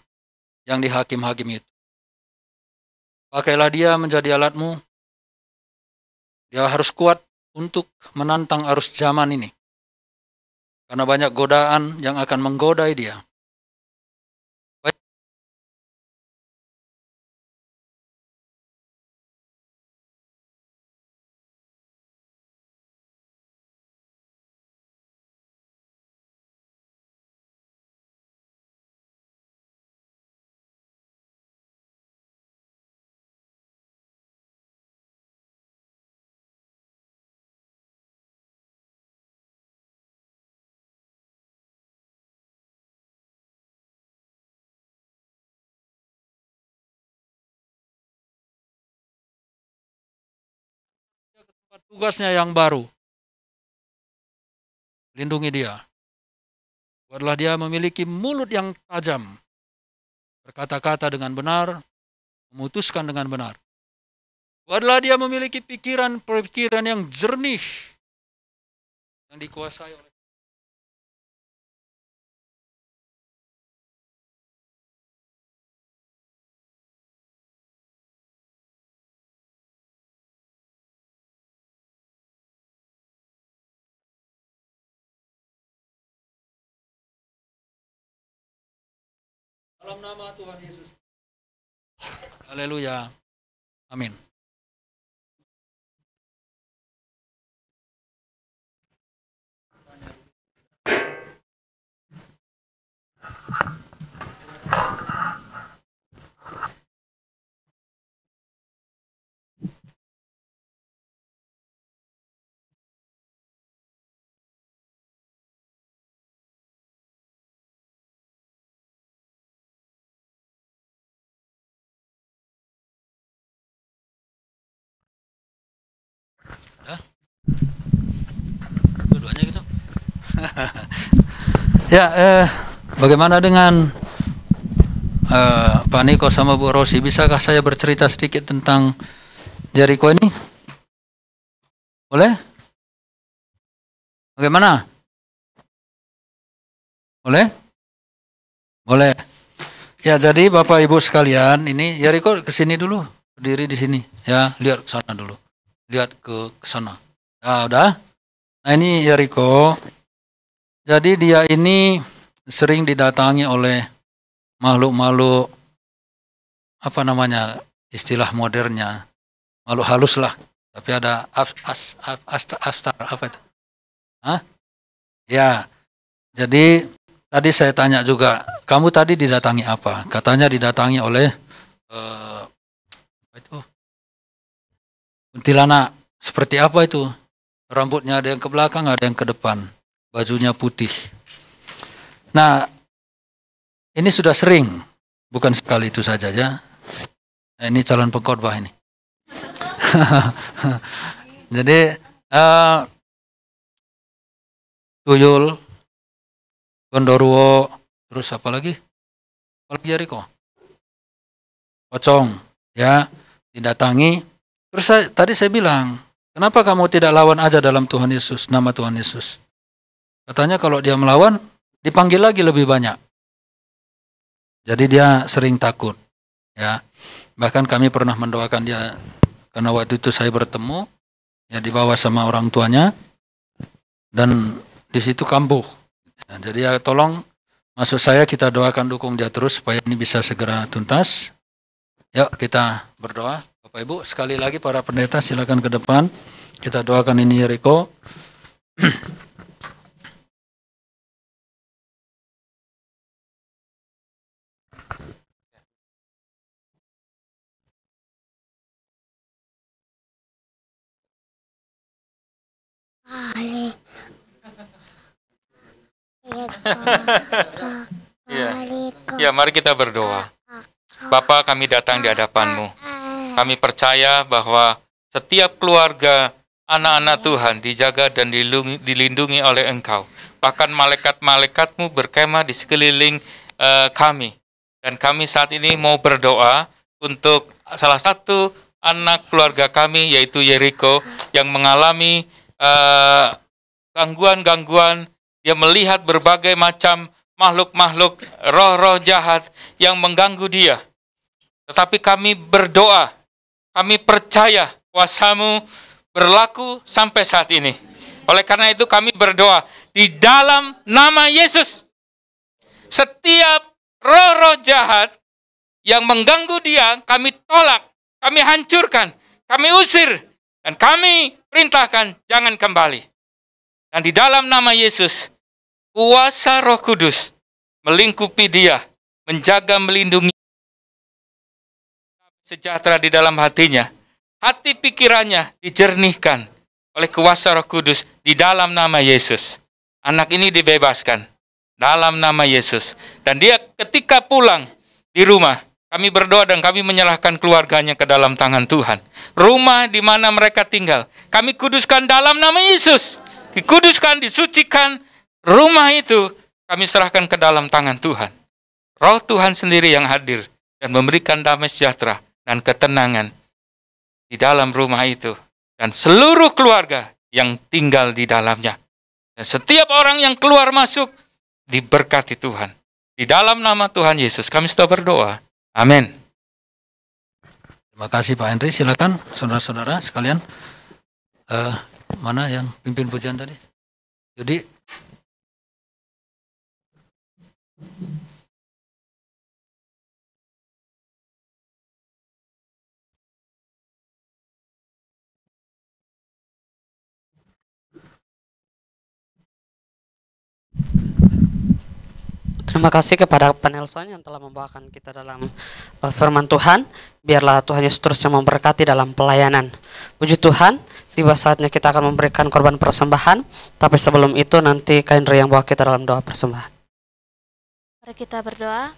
yang di hakim-hakim itu. Pakailah dia menjadi alatmu. Dia harus kuat untuk menantang arus zaman ini. Karena banyak godaan yang akan menggodai dia. tugasnya yang baru. Lindungi dia. Buatlah dia memiliki mulut yang tajam. Berkata-kata dengan benar, memutuskan dengan benar. Buatlah dia memiliki pikiran yang jernih, yang dikuasai oleh dalam nama Tuhan Yesus. Haleluya. Amin. Dua-duanya gitu. Ya, bagaimana dengan Pak Niko sama Bu Rosi? Bisakah saya bercerita sedikit tentang Jericho ini? Boleh? Bagaimana? Boleh? Boleh. Ya, jadi Bapak Ibu sekalian, ini Jericho kesini dulu, berdiri di sini. Ya, lihat ke sana dulu. Lihat ke sana. Ya, udah. Nah, ini Jericho. Jadi dia ini sering didatangi oleh makhluk-makhluk, apa namanya, istilah modernnya, makhluk halus lah. Tapi ada aftar, apa itu? Hah? Ya, jadi tadi saya tanya juga, kamu tadi didatangi apa? Katanya didatangi oleh apa itu? Kuntilanak. Seperti apa itu? Rambutnya ada yang ke belakang, ada yang ke depan. Bajunya putih. Nah, ini sudah sering, bukan sekali itu saja ya. Nah, ini calon pengkhotbah ini. Jadi tuyul, gondoruo, terus apa lagi? Apa lagi Jericho? Pocong, ya, didatangi. Terus tadi saya bilang, kenapa kamu tidak lawan aja dalam Tuhan Yesus, nama Tuhan Yesus? Katanya kalau dia melawan, dipanggil lagi lebih banyak. Jadi dia sering takut, ya. Bahkan kami pernah mendoakan dia, karena waktu itu saya bertemu, ya dibawa sama orang tuanya, dan di situ kambuh. Ya, jadi ya tolong, maksud saya kita doakan, dukung dia terus supaya ini bisa segera tuntas. Yuk kita berdoa. Bapak Ibu, sekali lagi para pendeta silakan ke depan. Kita doakan ini Jericho. Ya, mari kita berdoa. Bapa, kami datang di hadapan-Mu. Kami percaya bahwa setiap keluarga anak-anak Tuhan dijaga dan dilindungi oleh Engkau. Bahkan malaikat-malaikat-Mu berkemah di sekeliling kami. Dan kami saat ini mau berdoa untuk salah satu anak keluarga kami, yaitu Jericho, yang mengalami gangguan-gangguan. Dia melihat berbagai macam makhluk-makhluk, roh-roh jahat yang mengganggu dia. Tetapi kami berdoa, kami percaya kuasa-Mu berlaku sampai saat ini. Oleh karena itu kami berdoa, di dalam nama Yesus, setiap roh-roh jahat yang mengganggu dia, kami tolak, kami hancurkan, kami usir, dan kami perintahkan jangan kembali. Dan di dalam nama Yesus, kuasa Roh Kudus melingkupi dia, menjaga, melindungi, sejahtera di dalam hatinya. Hati pikirannya dijernihkan oleh kuasa Roh Kudus di dalam nama Yesus. Anak ini dibebaskan dalam nama Yesus. Dan dia ketika pulang di rumah, Kami berdoa dan kami menyerahkan keluarganya ke dalam tangan Tuhan. Rumah di mana mereka tinggal, kami kuduskan dalam nama Yesus. Dikuduskan, disucikan, rumah itu kami serahkan ke dalam tangan Tuhan. Roh Tuhan sendiri yang hadir dan memberikan damai sejahtera dan ketenangan di dalam rumah itu. Dan seluruh keluarga yang tinggal di dalamnya. Dan setiap orang yang keluar masuk diberkati Tuhan. Di dalam nama Tuhan Yesus kami sudah berdoa. Amin. Terima kasih Pak Henry. Silakan saudara-saudara sekalian. Mana yang pimpin pujian tadi? Jadi Terima kasih kepada Pak Nelson yang telah membawakan kita dalam firman Tuhan. Biarlah Tuhan Yesus terus yang memberkati dalam pelayanan. Puji Tuhan, tiba saatnya kita akan memberikan korban persembahan. Tapi sebelum itu nanti Kak Indra yang bawa kita dalam doa persembahan. Mari kita berdoa.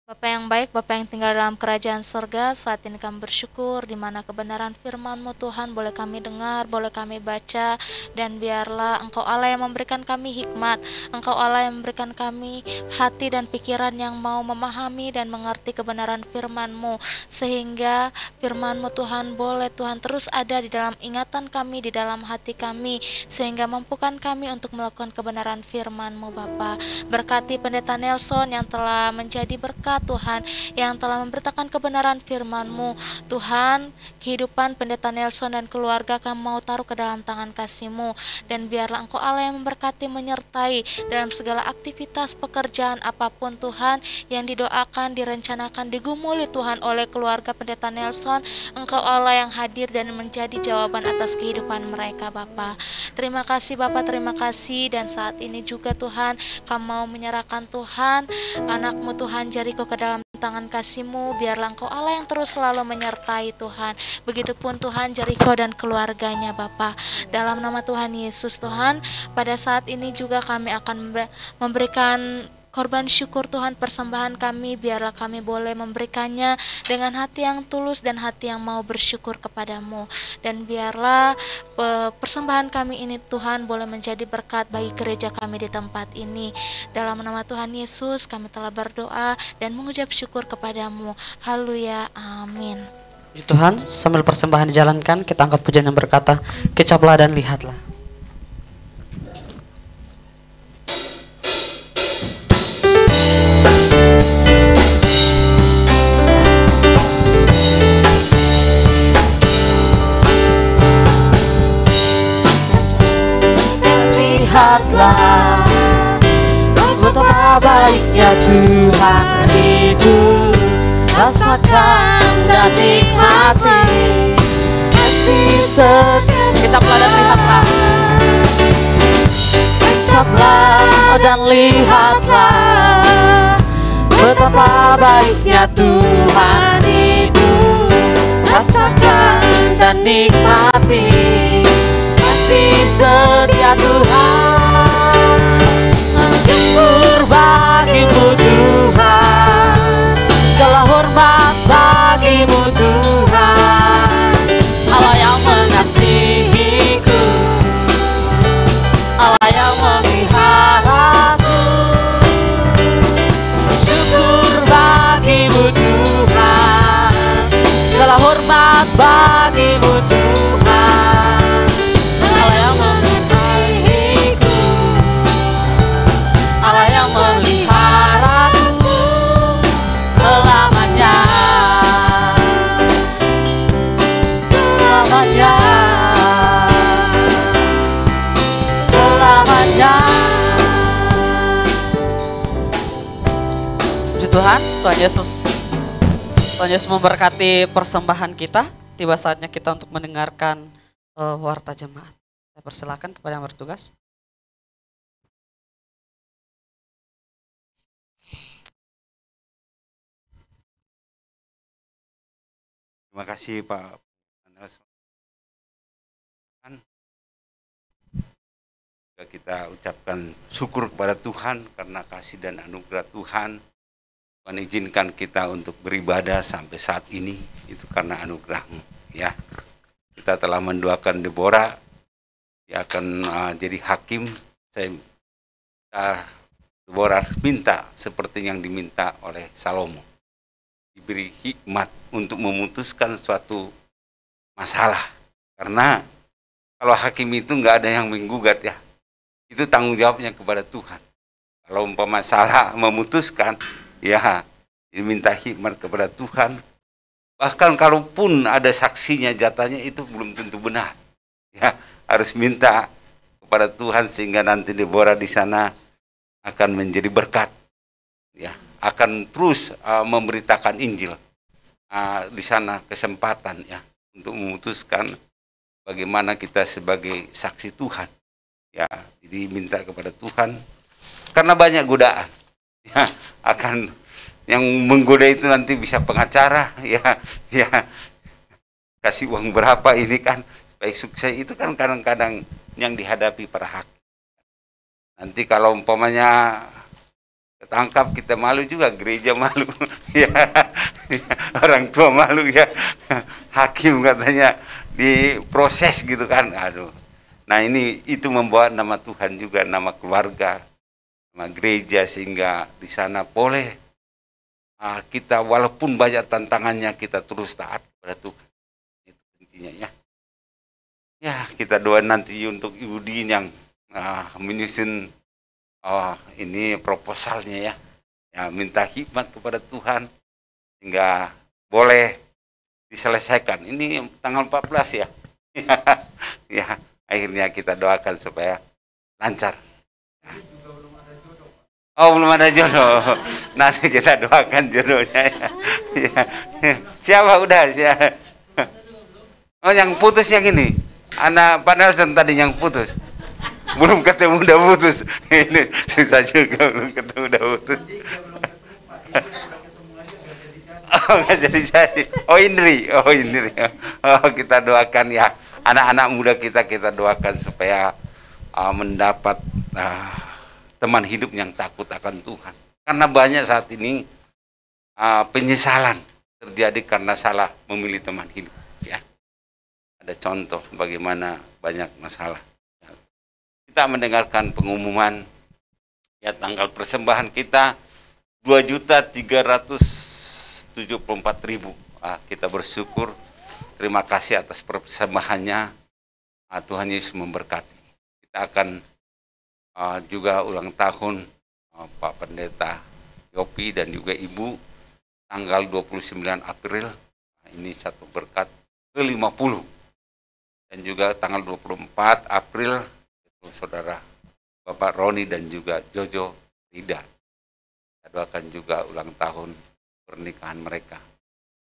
Bapa yang baik, Bapa yang tinggal dalam kerajaan sorga, saat ini kami bersyukur di mana kebenaran firman-Mu Tuhan boleh kami dengar, boleh kami baca, dan biarlah Engkau Allah yang memberikan kami hikmat, Engkau Allah yang memberikan kami hati dan pikiran yang mau memahami dan mengerti kebenaran firman-Mu, sehingga firman-Mu Tuhan boleh Tuhan terus ada di dalam ingatan kami, di dalam hati kami, sehingga mampukan kami untuk melakukan kebenaran firman-Mu Bapa. Berkati Pendeta Nelson yang telah menjadi berkat Tuhan, yang telah memberitakan kebenaran firman-Mu Tuhan. Kehidupan Pendeta Nelson dan keluarga kami mau taruh ke dalam tangan kasih-Mu, dan biarlah Engkau Allah yang memberkati, menyertai dalam segala aktivitas pekerjaan apapun Tuhan yang didoakan, direncanakan, digumuli Tuhan oleh keluarga Pendeta Nelson. Engkau Allah yang hadir dan menjadi jawaban atas kehidupan mereka Bapa. Terima kasih Bapa, terima kasih. Dan saat ini juga Tuhan, kami mau menyerahkan Tuhan anak-Mu Tuhan Jericho ke dalam tangan kasih-Mu. Biarlah Engkau Allah yang terus selalu menyertai Tuhan. Begitupun Tuhan Jericho dan keluarganya Bapa. Dalam nama Tuhan Yesus Tuhan, pada saat ini juga kami akan memberikan korban syukur Tuhan, persembahan kami. Biarlah kami boleh memberikannya dengan hati yang tulus dan hati yang mau bersyukur kepadamu. Dan biarlah persembahan kami ini Tuhan boleh menjadi berkat bagi gereja kami di tempat ini. Dalam nama Tuhan Yesus kami telah berdoa dan mengucap syukur kepadamu. Haleluya, amin. Puji Tuhan, sambil persembahan dijalankan, kita angkat pujian yang berkata, kecaplah dan lihatlah. Lihatlah betapa baiknya Tuhan itu, rasakan dan nikmati kasih setia. Kecaplah dan lihatlah. Kecaplah dan lihatlah betapa baiknya Tuhan itu, rasakan dan nikmati kasih setia Tuhan. Syukur bagimu Tuhan, segala hormat bagimu Tuhan. Allah yang mengasihiku, Allah yang memeliharaku. Syukur bagimu Tuhan, segala hormat bagimu Tuhan. Allah yang memberkatiku, Allah yang memeliharaku selamanya, selamanya, selamanya. Puji Tuhan, Tuhan Yesus memberkati persembahan kita. Tiba saatnya kita untuk mendengarkan warta jemaat. Saya persilakan kepada yang bertugas. Terima kasih Pak Nelson. Kita ucapkan syukur kepada Tuhan karena kasih dan anugerah Tuhan Tuhan izinkan kita untuk beribadah sampai saat ini, itu karena anugerah-Mu, ya. Kita telah mendoakan Deborah, dia akan jadi hakim. Deborah minta seperti yang diminta oleh Salomo, diberi hikmat untuk memutuskan suatu masalah. Karena kalau hakim itu nggak ada yang menggugat, ya, itu tanggung jawabnya kepada Tuhan. Kalau umpama salah memutuskan, ya, diminta hikmat kepada Tuhan. Bahkan kalaupun ada saksinya, jatahnya itu belum tentu benar, ya, harus minta kepada Tuhan sehingga nanti Deborah di sana akan menjadi berkat, ya, akan terus memberitakan Injil. Di sana kesempatan, ya, untuk memutuskan bagaimana kita sebagai saksi Tuhan, ya. Jadi minta kepada Tuhan, karena banyak godaan, ya, akan yang menggoda itu nanti bisa pengacara, ya, kasih uang berapa ini kan baik sukses, itu kan kadang-kadang yang dihadapi para hakim. Nanti kalau umpamanya ketangkap, kita malu juga, gereja malu, ya, orang tua malu, ya, hakim katanya diproses gitu kan, aduh. Nah itu membawa nama Tuhan juga, nama keluarga, nama gereja, sehingga di sana boleh kita walaupun banyak tantangannya, kita terus taat kepada Tuhan. Itu kuncinya, ya. Ya, kita doa nanti untuk Ibu Din yang menyusun ini proposalnya, ya, minta hikmat kepada Tuhan sehingga boleh diselesaikan. Ini tanggal 14, ya. Ya, akhirnya kita doakan supaya lancar. Oh, belum ada jodoh. Nanti kita doakan jodohnya, ya. Ya. Siapa udah? Siapa? Oh, yang putus yang ini. Anak Pak Nelson tadi yang putus. Belum ketemu udah putus. Ini susah juga, belum ketemu udah putus. Oh, nggak jadi. Oh, Indri. Oh, kita doakan, ya, anak-anak muda kita doakan supaya mendapat teman hidup yang takut akan Tuhan. Karena banyak saat ini penyesalan terjadi karena salah memilih teman hidup, ya. Ada contoh bagaimana banyak masalah. Kita mendengarkan pengumuman, ya, tanggal persembahan kita 2.374.000. Kita bersyukur, terima kasih atas persembahannya. Tuhan Yesus memberkati. Kita akan juga ulang tahun Pak Pendeta Yopi dan juga Ibu tanggal 29 April. Ini satu berkat ke-50. Dan juga tanggal 24 April itu Saudara Bapak Roni dan juga Jojo Rida. Kita doakan juga ulang tahun pernikahan mereka.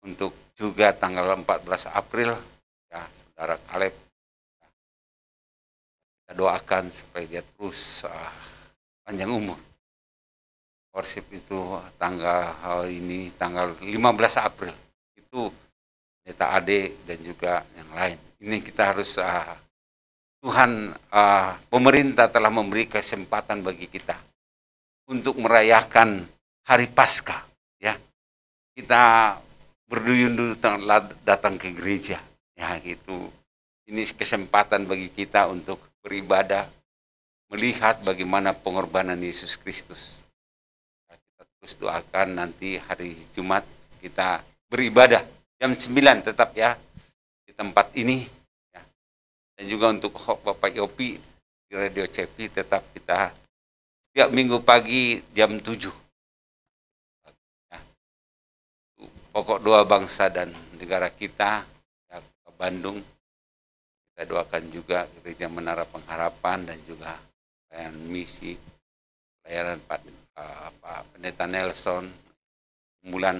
Untuk juga tanggal 14 April, ya, Saudara Kaleb, kita doakan supaya dia terus panjang umur. Worship itu tanggal 15 April itu Pendeta Ade dan juga yang lain. Ini kita harus Tuhan, pemerintah telah memberi kesempatan bagi kita untuk merayakan hari Paskah, ya. Kita berduyun-duyun datang ke gereja, ya, gitu. Ini kesempatan bagi kita untuk beribadah, melihat bagaimana pengorbanan Yesus Kristus. Kita terus doakan nanti hari Jumat kita beribadah jam 9 tetap, ya, di tempat ini, ya. Dan juga untuk Bapak Yopi di Radio Cepi tetap kita tiap minggu pagi jam 7. Ya. Pokok doa bangsa dan negara kita, ya, ke Bandung. Kita doakan juga Gereja Menara Pengharapan dan juga pelayanan misi, pelayanan Pak Pendeta Nelson, bulan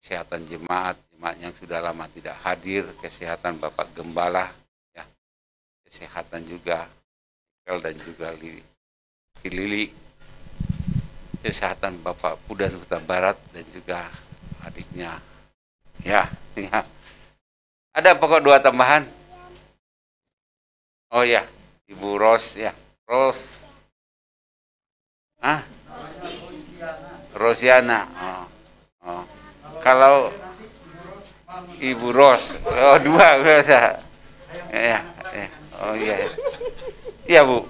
kesehatan jemaat yang sudah lama tidak hadir, kesehatan Bapak Gembala, ya, kesehatan juga dan juga Lili, kesehatan Bapak Pudan Huta Barat dan juga adiknya, ya. Ada pokok doa tambahan? Oh ya, Ibu Ros, ya, Ros. Rosiana. Kalau Ibu Ros, dua biasa. Ya. Oh iya. Iya Bu.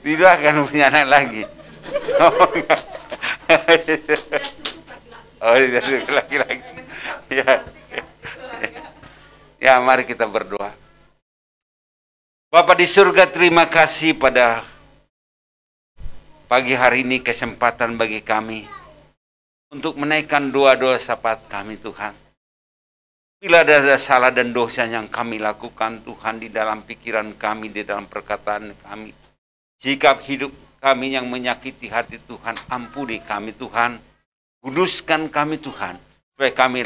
Tidak akan punya anak lagi. Oh iya, laki-laki. Ya. Ya, mari kita berdoa. Bapa di surga, terima kasih pada pagi hari ini kesempatan bagi kami untuk menaikkan doa-doa syafaat kami Tuhan. Bila ada salah dan dosa yang kami lakukan Tuhan di dalam pikiran kami, di dalam perkataan kami, sikap hidup kami yang menyakiti hati Tuhan, ampuni kami Tuhan, kuduskan kami Tuhan, supaya kami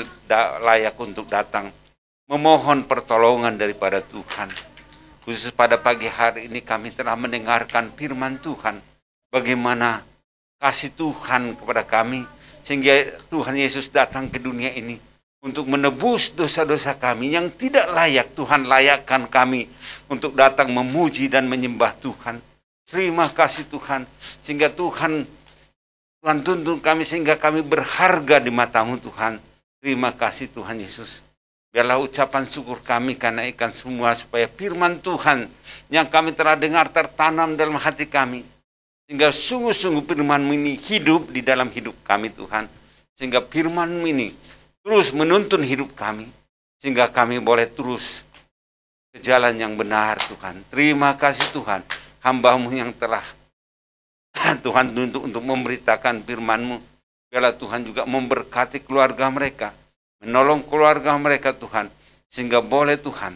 layak untuk datang memohon pertolongan daripada Tuhan. Khusus pada pagi hari ini kami telah mendengarkan firman Tuhan, bagaimana kasih Tuhan kepada kami, sehingga Tuhan Yesus datang ke dunia ini untuk menebus dosa-dosa kami yang tidak layak. Tuhan layakkan kami untuk datang memuji dan menyembah Tuhan. Terima kasih Tuhan, sehingga Tuhan tuntun kami sehingga kami berharga di mata-Mu Tuhan. Terima kasih Tuhan Yesus. Biarlah ucapan syukur kami karena ikan semua, supaya firman Tuhan yang kami telah dengar tertanam dalam hati kami, sehingga sungguh-sungguh firman-Mu ini hidup di dalam hidup kami Tuhan, sehingga firman-Mu ini terus menuntun hidup kami, sehingga kami boleh terus ke jalan yang benar Tuhan. Terima kasih Tuhan, hamba-Mu yang telah Tuhan untuk memberitakan firman-Mu. Biarlah Tuhan juga memberkati keluarga mereka, menolong keluarga mereka Tuhan, sehingga boleh Tuhan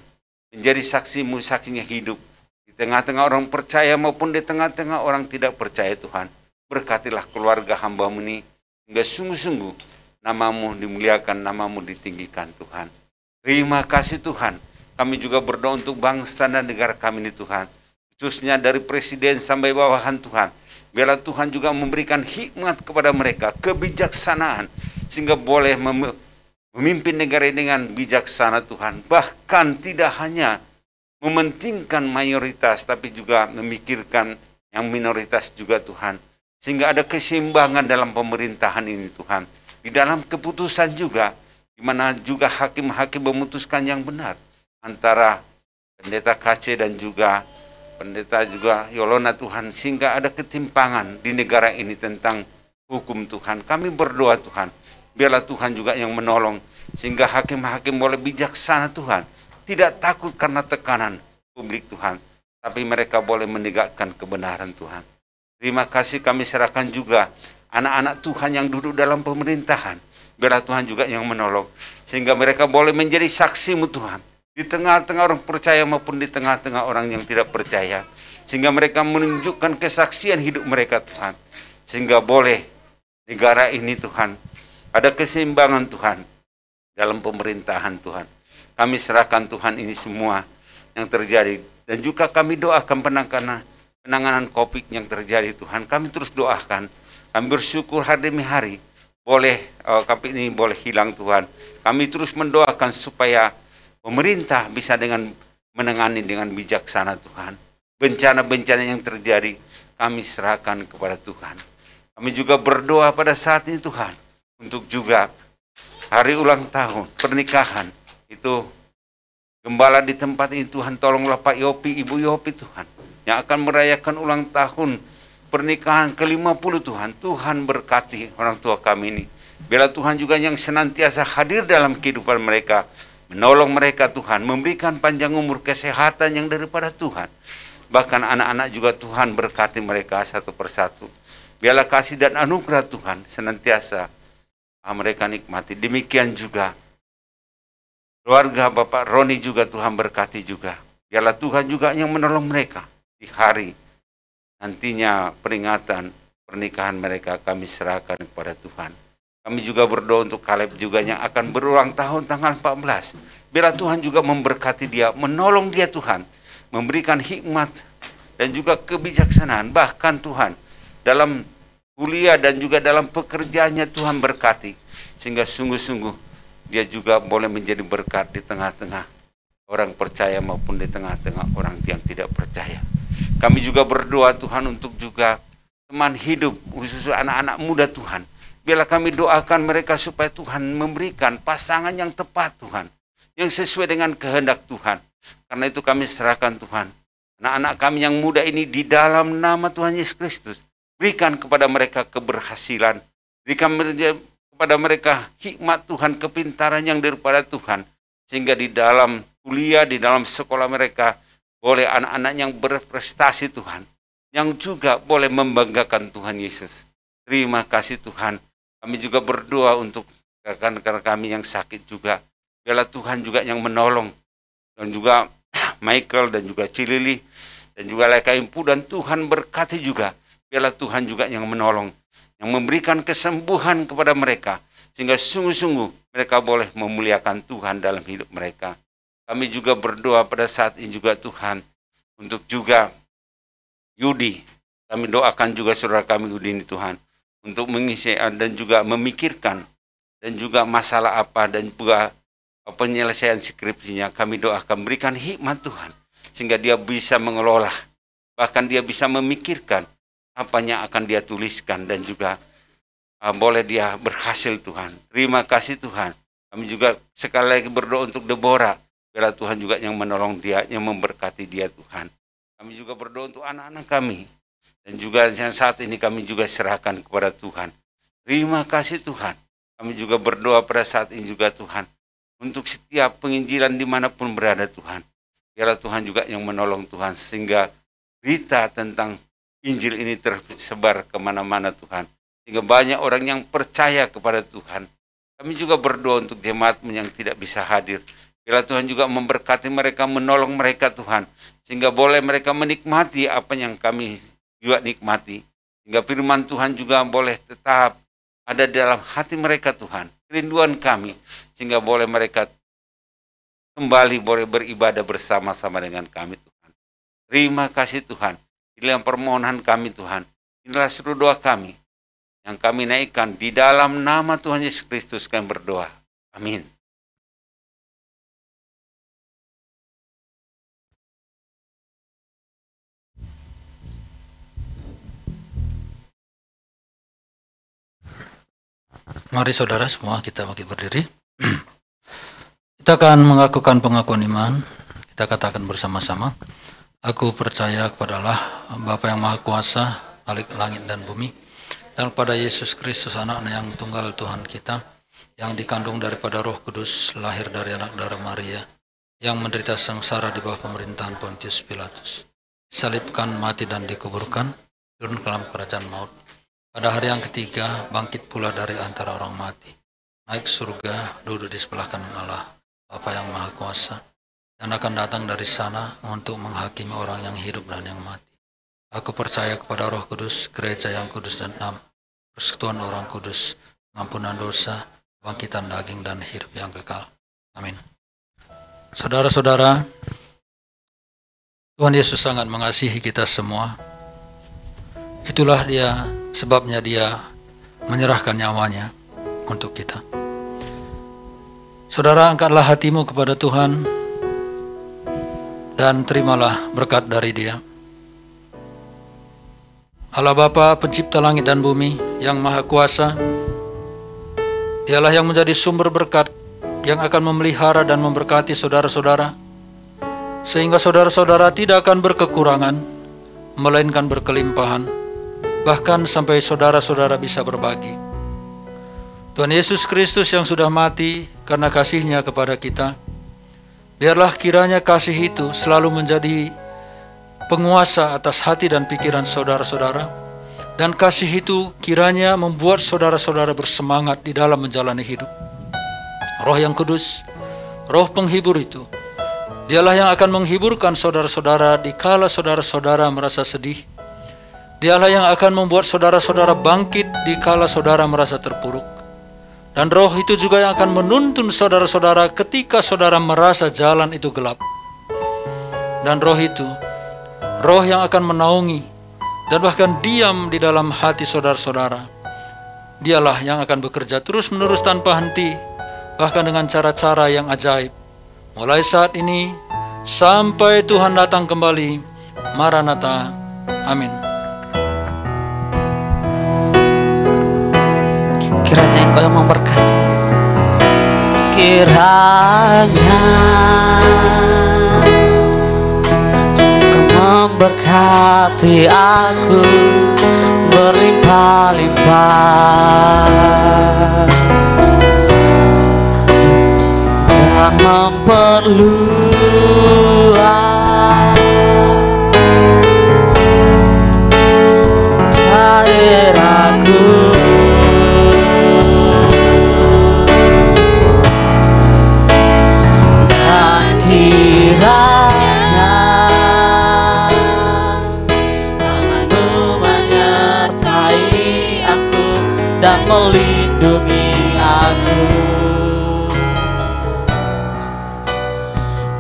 menjadi saksi-Mu, saksinya hidup di tengah-tengah orang percaya maupun di tengah-tengah orang tidak percaya Tuhan. Berkatilah keluarga hamba-Mu ini, hingga sungguh-sungguh nama-Mu dimuliakan, nama-Mu ditinggikan Tuhan. Terima kasih Tuhan. Kami juga berdoa untuk bangsa dan negara kami ini Tuhan, khususnya dari presiden sampai bawahan Tuhan. Biarlah Tuhan juga memberikan hikmat kepada mereka, kebijaksanaan, sehingga boleh memimpin negara dengan bijaksana Tuhan. Bahkan tidak hanya mementingkan mayoritas, tapi juga memikirkan yang minoritas juga Tuhan. Sehingga ada keseimbangan dalam pemerintahan ini Tuhan. Di dalam keputusan juga, di mana juga hakim-hakim memutuskan yang benar. Antara pendeta KC dan juga pendeta juga Yolona Tuhan. Sehingga ada ketimpangan di negara ini tentang hukum Tuhan. Kami berdoa Tuhan, biarlah Tuhan juga yang menolong, sehingga hakim-hakim boleh bijaksana Tuhan, tidak takut karena tekanan publik Tuhan, tapi mereka boleh menegakkan kebenaran Tuhan. Terima kasih, kami serahkan juga anak-anak Tuhan yang duduk dalam pemerintahan. Biarlah Tuhan juga yang menolong, sehingga mereka boleh menjadi saksi-Mu Tuhan, di tengah-tengah orang percaya maupun di tengah-tengah orang yang tidak percaya, sehingga mereka menunjukkan kesaksian hidup mereka Tuhan, sehingga boleh negara ini Tuhan ada keseimbangan Tuhan dalam pemerintahan Tuhan. Kami serahkan Tuhan ini semua yang terjadi, dan juga kami doakan penanganan COVID yang terjadi Tuhan. Kami terus doakan, kami bersyukur hari demi hari boleh COVID ini boleh hilang Tuhan. Kami terus mendoakan supaya pemerintah bisa menangani dengan bijaksana Tuhan. Bencana-bencana yang terjadi kami serahkan kepada Tuhan. Kami juga berdoa pada saat ini Tuhan, untuk juga hari ulang tahun pernikahan itu, gembala di tempat ini Tuhan, tolonglah Pak Yopi, Ibu Yopi Tuhan, yang akan merayakan ulang tahun pernikahan ke-50 Tuhan. Tuhan berkati orang tua kami ini. Biarlah Tuhan juga yang senantiasa hadir dalam kehidupan mereka, menolong mereka Tuhan, memberikan panjang umur, kesehatan yang daripada Tuhan. Bahkan anak-anak juga Tuhan berkati mereka satu persatu. Biarlah kasih dan anugerah Tuhan senantiasa mereka nikmati. Demikian juga keluarga Bapak Roni juga Tuhan berkati juga. Biarlah Tuhan juga yang menolong mereka di hari nantinya peringatan pernikahan mereka. Kami serahkan kepada Tuhan. Kami juga berdoa untuk Kaleb juga yang akan berulang tahun tanggal 14. Biarlah Tuhan juga memberkati dia, menolong dia Tuhan, memberikan hikmat dan juga kebijaksanaan. Bahkan Tuhan dalam kuliah dan juga dalam pekerjaannya Tuhan berkati, sehingga sungguh-sungguh dia juga boleh menjadi berkat di tengah-tengah orang percaya maupun di tengah-tengah orang yang tidak percaya. Kami juga berdoa Tuhan untuk juga teman hidup, khusus anak-anak muda Tuhan. Biarlah kami doakan mereka supaya Tuhan memberikan pasangan yang tepat Tuhan, yang sesuai dengan kehendak Tuhan. Karena itu kami serahkan Tuhan, anak-anak kami yang muda ini di dalam nama Tuhan Yesus Kristus. Berikan kepada mereka keberhasilan, berikan kepada mereka hikmat Tuhan, kepintaran yang daripada Tuhan. Sehingga di dalam kuliah, di dalam sekolah mereka, boleh anak-anak yang berprestasi Tuhan, yang juga boleh membanggakan Tuhan Yesus. Terima kasih Tuhan. Kami juga berdoa untuk rekan-rekan kami yang sakit juga. Biarlah Tuhan juga yang menolong. Dan juga Michael dan juga Cilili dan juga Leka Impu, dan Tuhan berkati juga. Biarlah Tuhan juga yang menolong, yang memberikan kesembuhan kepada mereka, sehingga sungguh-sungguh mereka boleh memuliakan Tuhan dalam hidup mereka. Kami juga berdoa pada saat ini juga Tuhan, untuk juga Yudi. Kami doakan juga saudara kami Yudi ini Tuhan, untuk mengisi dan juga memikirkan, dan juga masalah apa, dan juga penyelesaian skripsinya. Kami doakan berikan hikmat Tuhan, sehingga dia bisa mengelola, bahkan dia bisa memikirkan apa yang akan dia tuliskan, dan juga boleh dia berhasil Tuhan. Terima kasih Tuhan. Kami juga sekali lagi berdoa untuk Deborah. Biarlah Tuhan juga yang menolong dia, yang memberkati dia Tuhan. Kami juga berdoa untuk anak-anak kami. Dan juga yang saat ini kami juga serahkan kepada Tuhan. Terima kasih Tuhan. Kami juga berdoa pada saat ini juga Tuhan, untuk setiap penginjilan dimanapun berada Tuhan. Biarlah Tuhan juga yang menolong Tuhan, sehingga berita tentang Injil ini tersebar kemana-mana Tuhan. Sehingga banyak orang yang percaya kepada Tuhan. Kami juga berdoa untuk jemaat yang tidak bisa hadir. Biarlah Tuhan juga memberkati mereka, menolong mereka Tuhan. Sehingga boleh mereka menikmati apa yang kami juga nikmati. Sehingga firman Tuhan juga boleh tetap ada dalam hati mereka Tuhan. Kerinduan kami. Sehingga boleh mereka kembali boleh beribadah bersama-sama dengan kami Tuhan. Terima kasih Tuhan. Inilah permohonan kami Tuhan. Inilah seluruh doa kami yang kami naikkan di dalam nama Tuhan Yesus Kristus kami berdoa. Amin. Mari saudara semua kita bangkit berdiri. Kita akan mengakukan pengakuan iman. Kita katakan bersama-sama. Aku percaya kepada Allah, Bapa yang Maha Kuasa, Khalik langit dan bumi, dan kepada Yesus Kristus anak-anak yang tunggal Tuhan kita, yang dikandung daripada Roh Kudus, lahir dari anak darah Maria, yang menderita sengsara di bawah pemerintahan Pontius Pilatus, disalibkan, mati dan dikuburkan, turun ke dalam kerajaan maut. Pada hari yang ketiga, bangkit pula dari antara orang mati, naik surga, duduk di sebelah kanan Allah, Bapa yang Maha Kuasa, dan akan datang dari sana untuk menghakimi orang yang hidup dan yang mati. Aku percaya kepada Roh Kudus, gereja yang kudus dan am, persekutuan orang kudus, pengampunan dosa, bangkitan daging dan hidup yang kekal. Amin. Saudara-saudara, Tuhan Yesus sangat mengasihi kita semua. Itulah dia sebabnya dia menyerahkan nyawanya untuk kita. Saudara, angkatlah hatimu kepada Tuhan dan terimalah berkat dari Dia. Allah Bapa, pencipta langit dan bumi, yang Maha Kuasa, Dialah yang menjadi sumber berkat yang akan memelihara dan memberkati saudara-saudara, sehingga saudara-saudara tidak akan berkekurangan, melainkan berkelimpahan, bahkan sampai saudara-saudara bisa berbagi. Tuhan Yesus Kristus yang sudah mati karena kasih-Nya kepada kita, biarlah kiranya kasih itu selalu menjadi penguasa atas hati dan pikiran saudara-saudara, dan kasih itu kiranya membuat saudara-saudara bersemangat di dalam menjalani hidup. Roh yang kudus, Roh penghibur itu, Dialah yang akan menghiburkan saudara-saudara di kala saudara-saudara merasa sedih. Dialah yang akan membuat saudara-saudara bangkit di kala saudara merasa terpuruk. Dan Roh itu juga yang akan menuntun saudara-saudara ketika saudara merasa jalan itu gelap. Dan Roh itu, Roh yang akan menaungi dan bahkan diam di dalam hati saudara-saudara. Dialah yang akan bekerja terus-menerus tanpa henti, bahkan dengan cara-cara yang ajaib. Mulai saat ini sampai Tuhan datang kembali. Maranatha. Amin. Engkau yang memberkati. Kiranya Engkau memberkati aku berlimpah-limpah dan memperluas daerahku. Dan kiranya tanganmu menyertai aku dan melindungi aku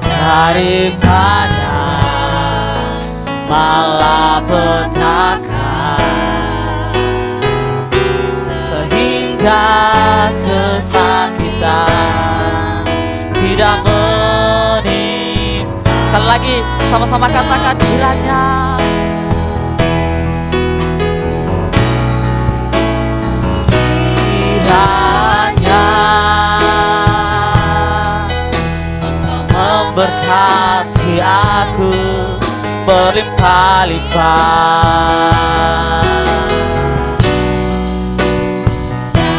daripada malapetaka, sehingga kesakitan tidak menimpa. Sekali lagi sama-sama katakan kiranya. Kiranya Engkau memberkati aku berlimpah-limpah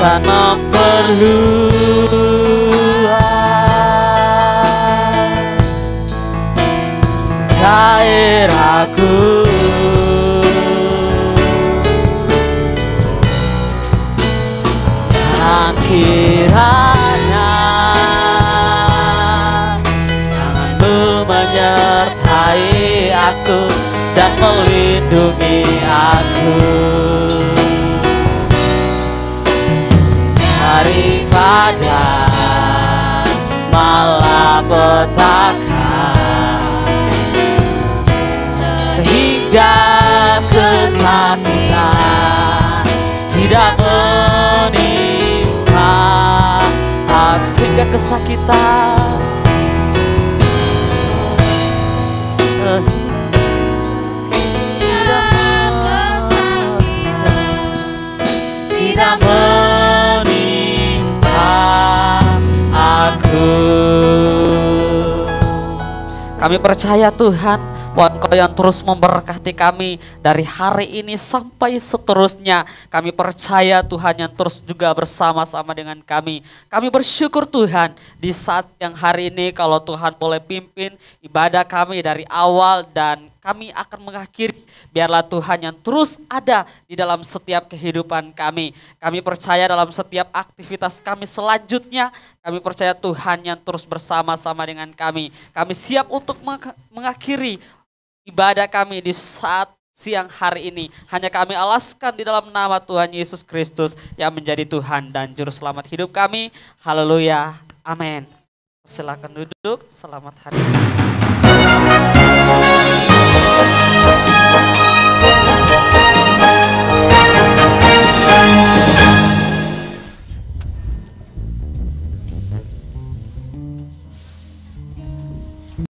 dan memperluas daerahku. Dan kiranya tanganmu menyertai aku dan melindungi aku daripada malapetaka, sehingga kesakitan tidak menimpa aku, sehingga kesakitan tidak menimpa aku. Kami percaya Tuhan bahwa Engkau yang terus memberkati kami dari hari ini sampai seterusnya. Kami percaya Tuhan yang terus juga bersama-sama dengan kami. Kami bersyukur Tuhan di saat yang hari ini kalau Tuhan boleh pimpin ibadah kami dari awal dan kami akan mengakhiri. Biarlah Tuhan yang terus ada di dalam setiap kehidupan kami. Kami percaya dalam setiap aktivitas kami selanjutnya. Kami percaya Tuhan yang terus bersama-sama dengan kami. Kami siap untuk mengakhiri ibadah kami di saat siang hari ini. Hanya kami alaskan di dalam nama Tuhan Yesus Kristus yang menjadi Tuhan dan Juru Selamat hidup kami. Haleluya. Amin. Silakan duduk. Selamat hari.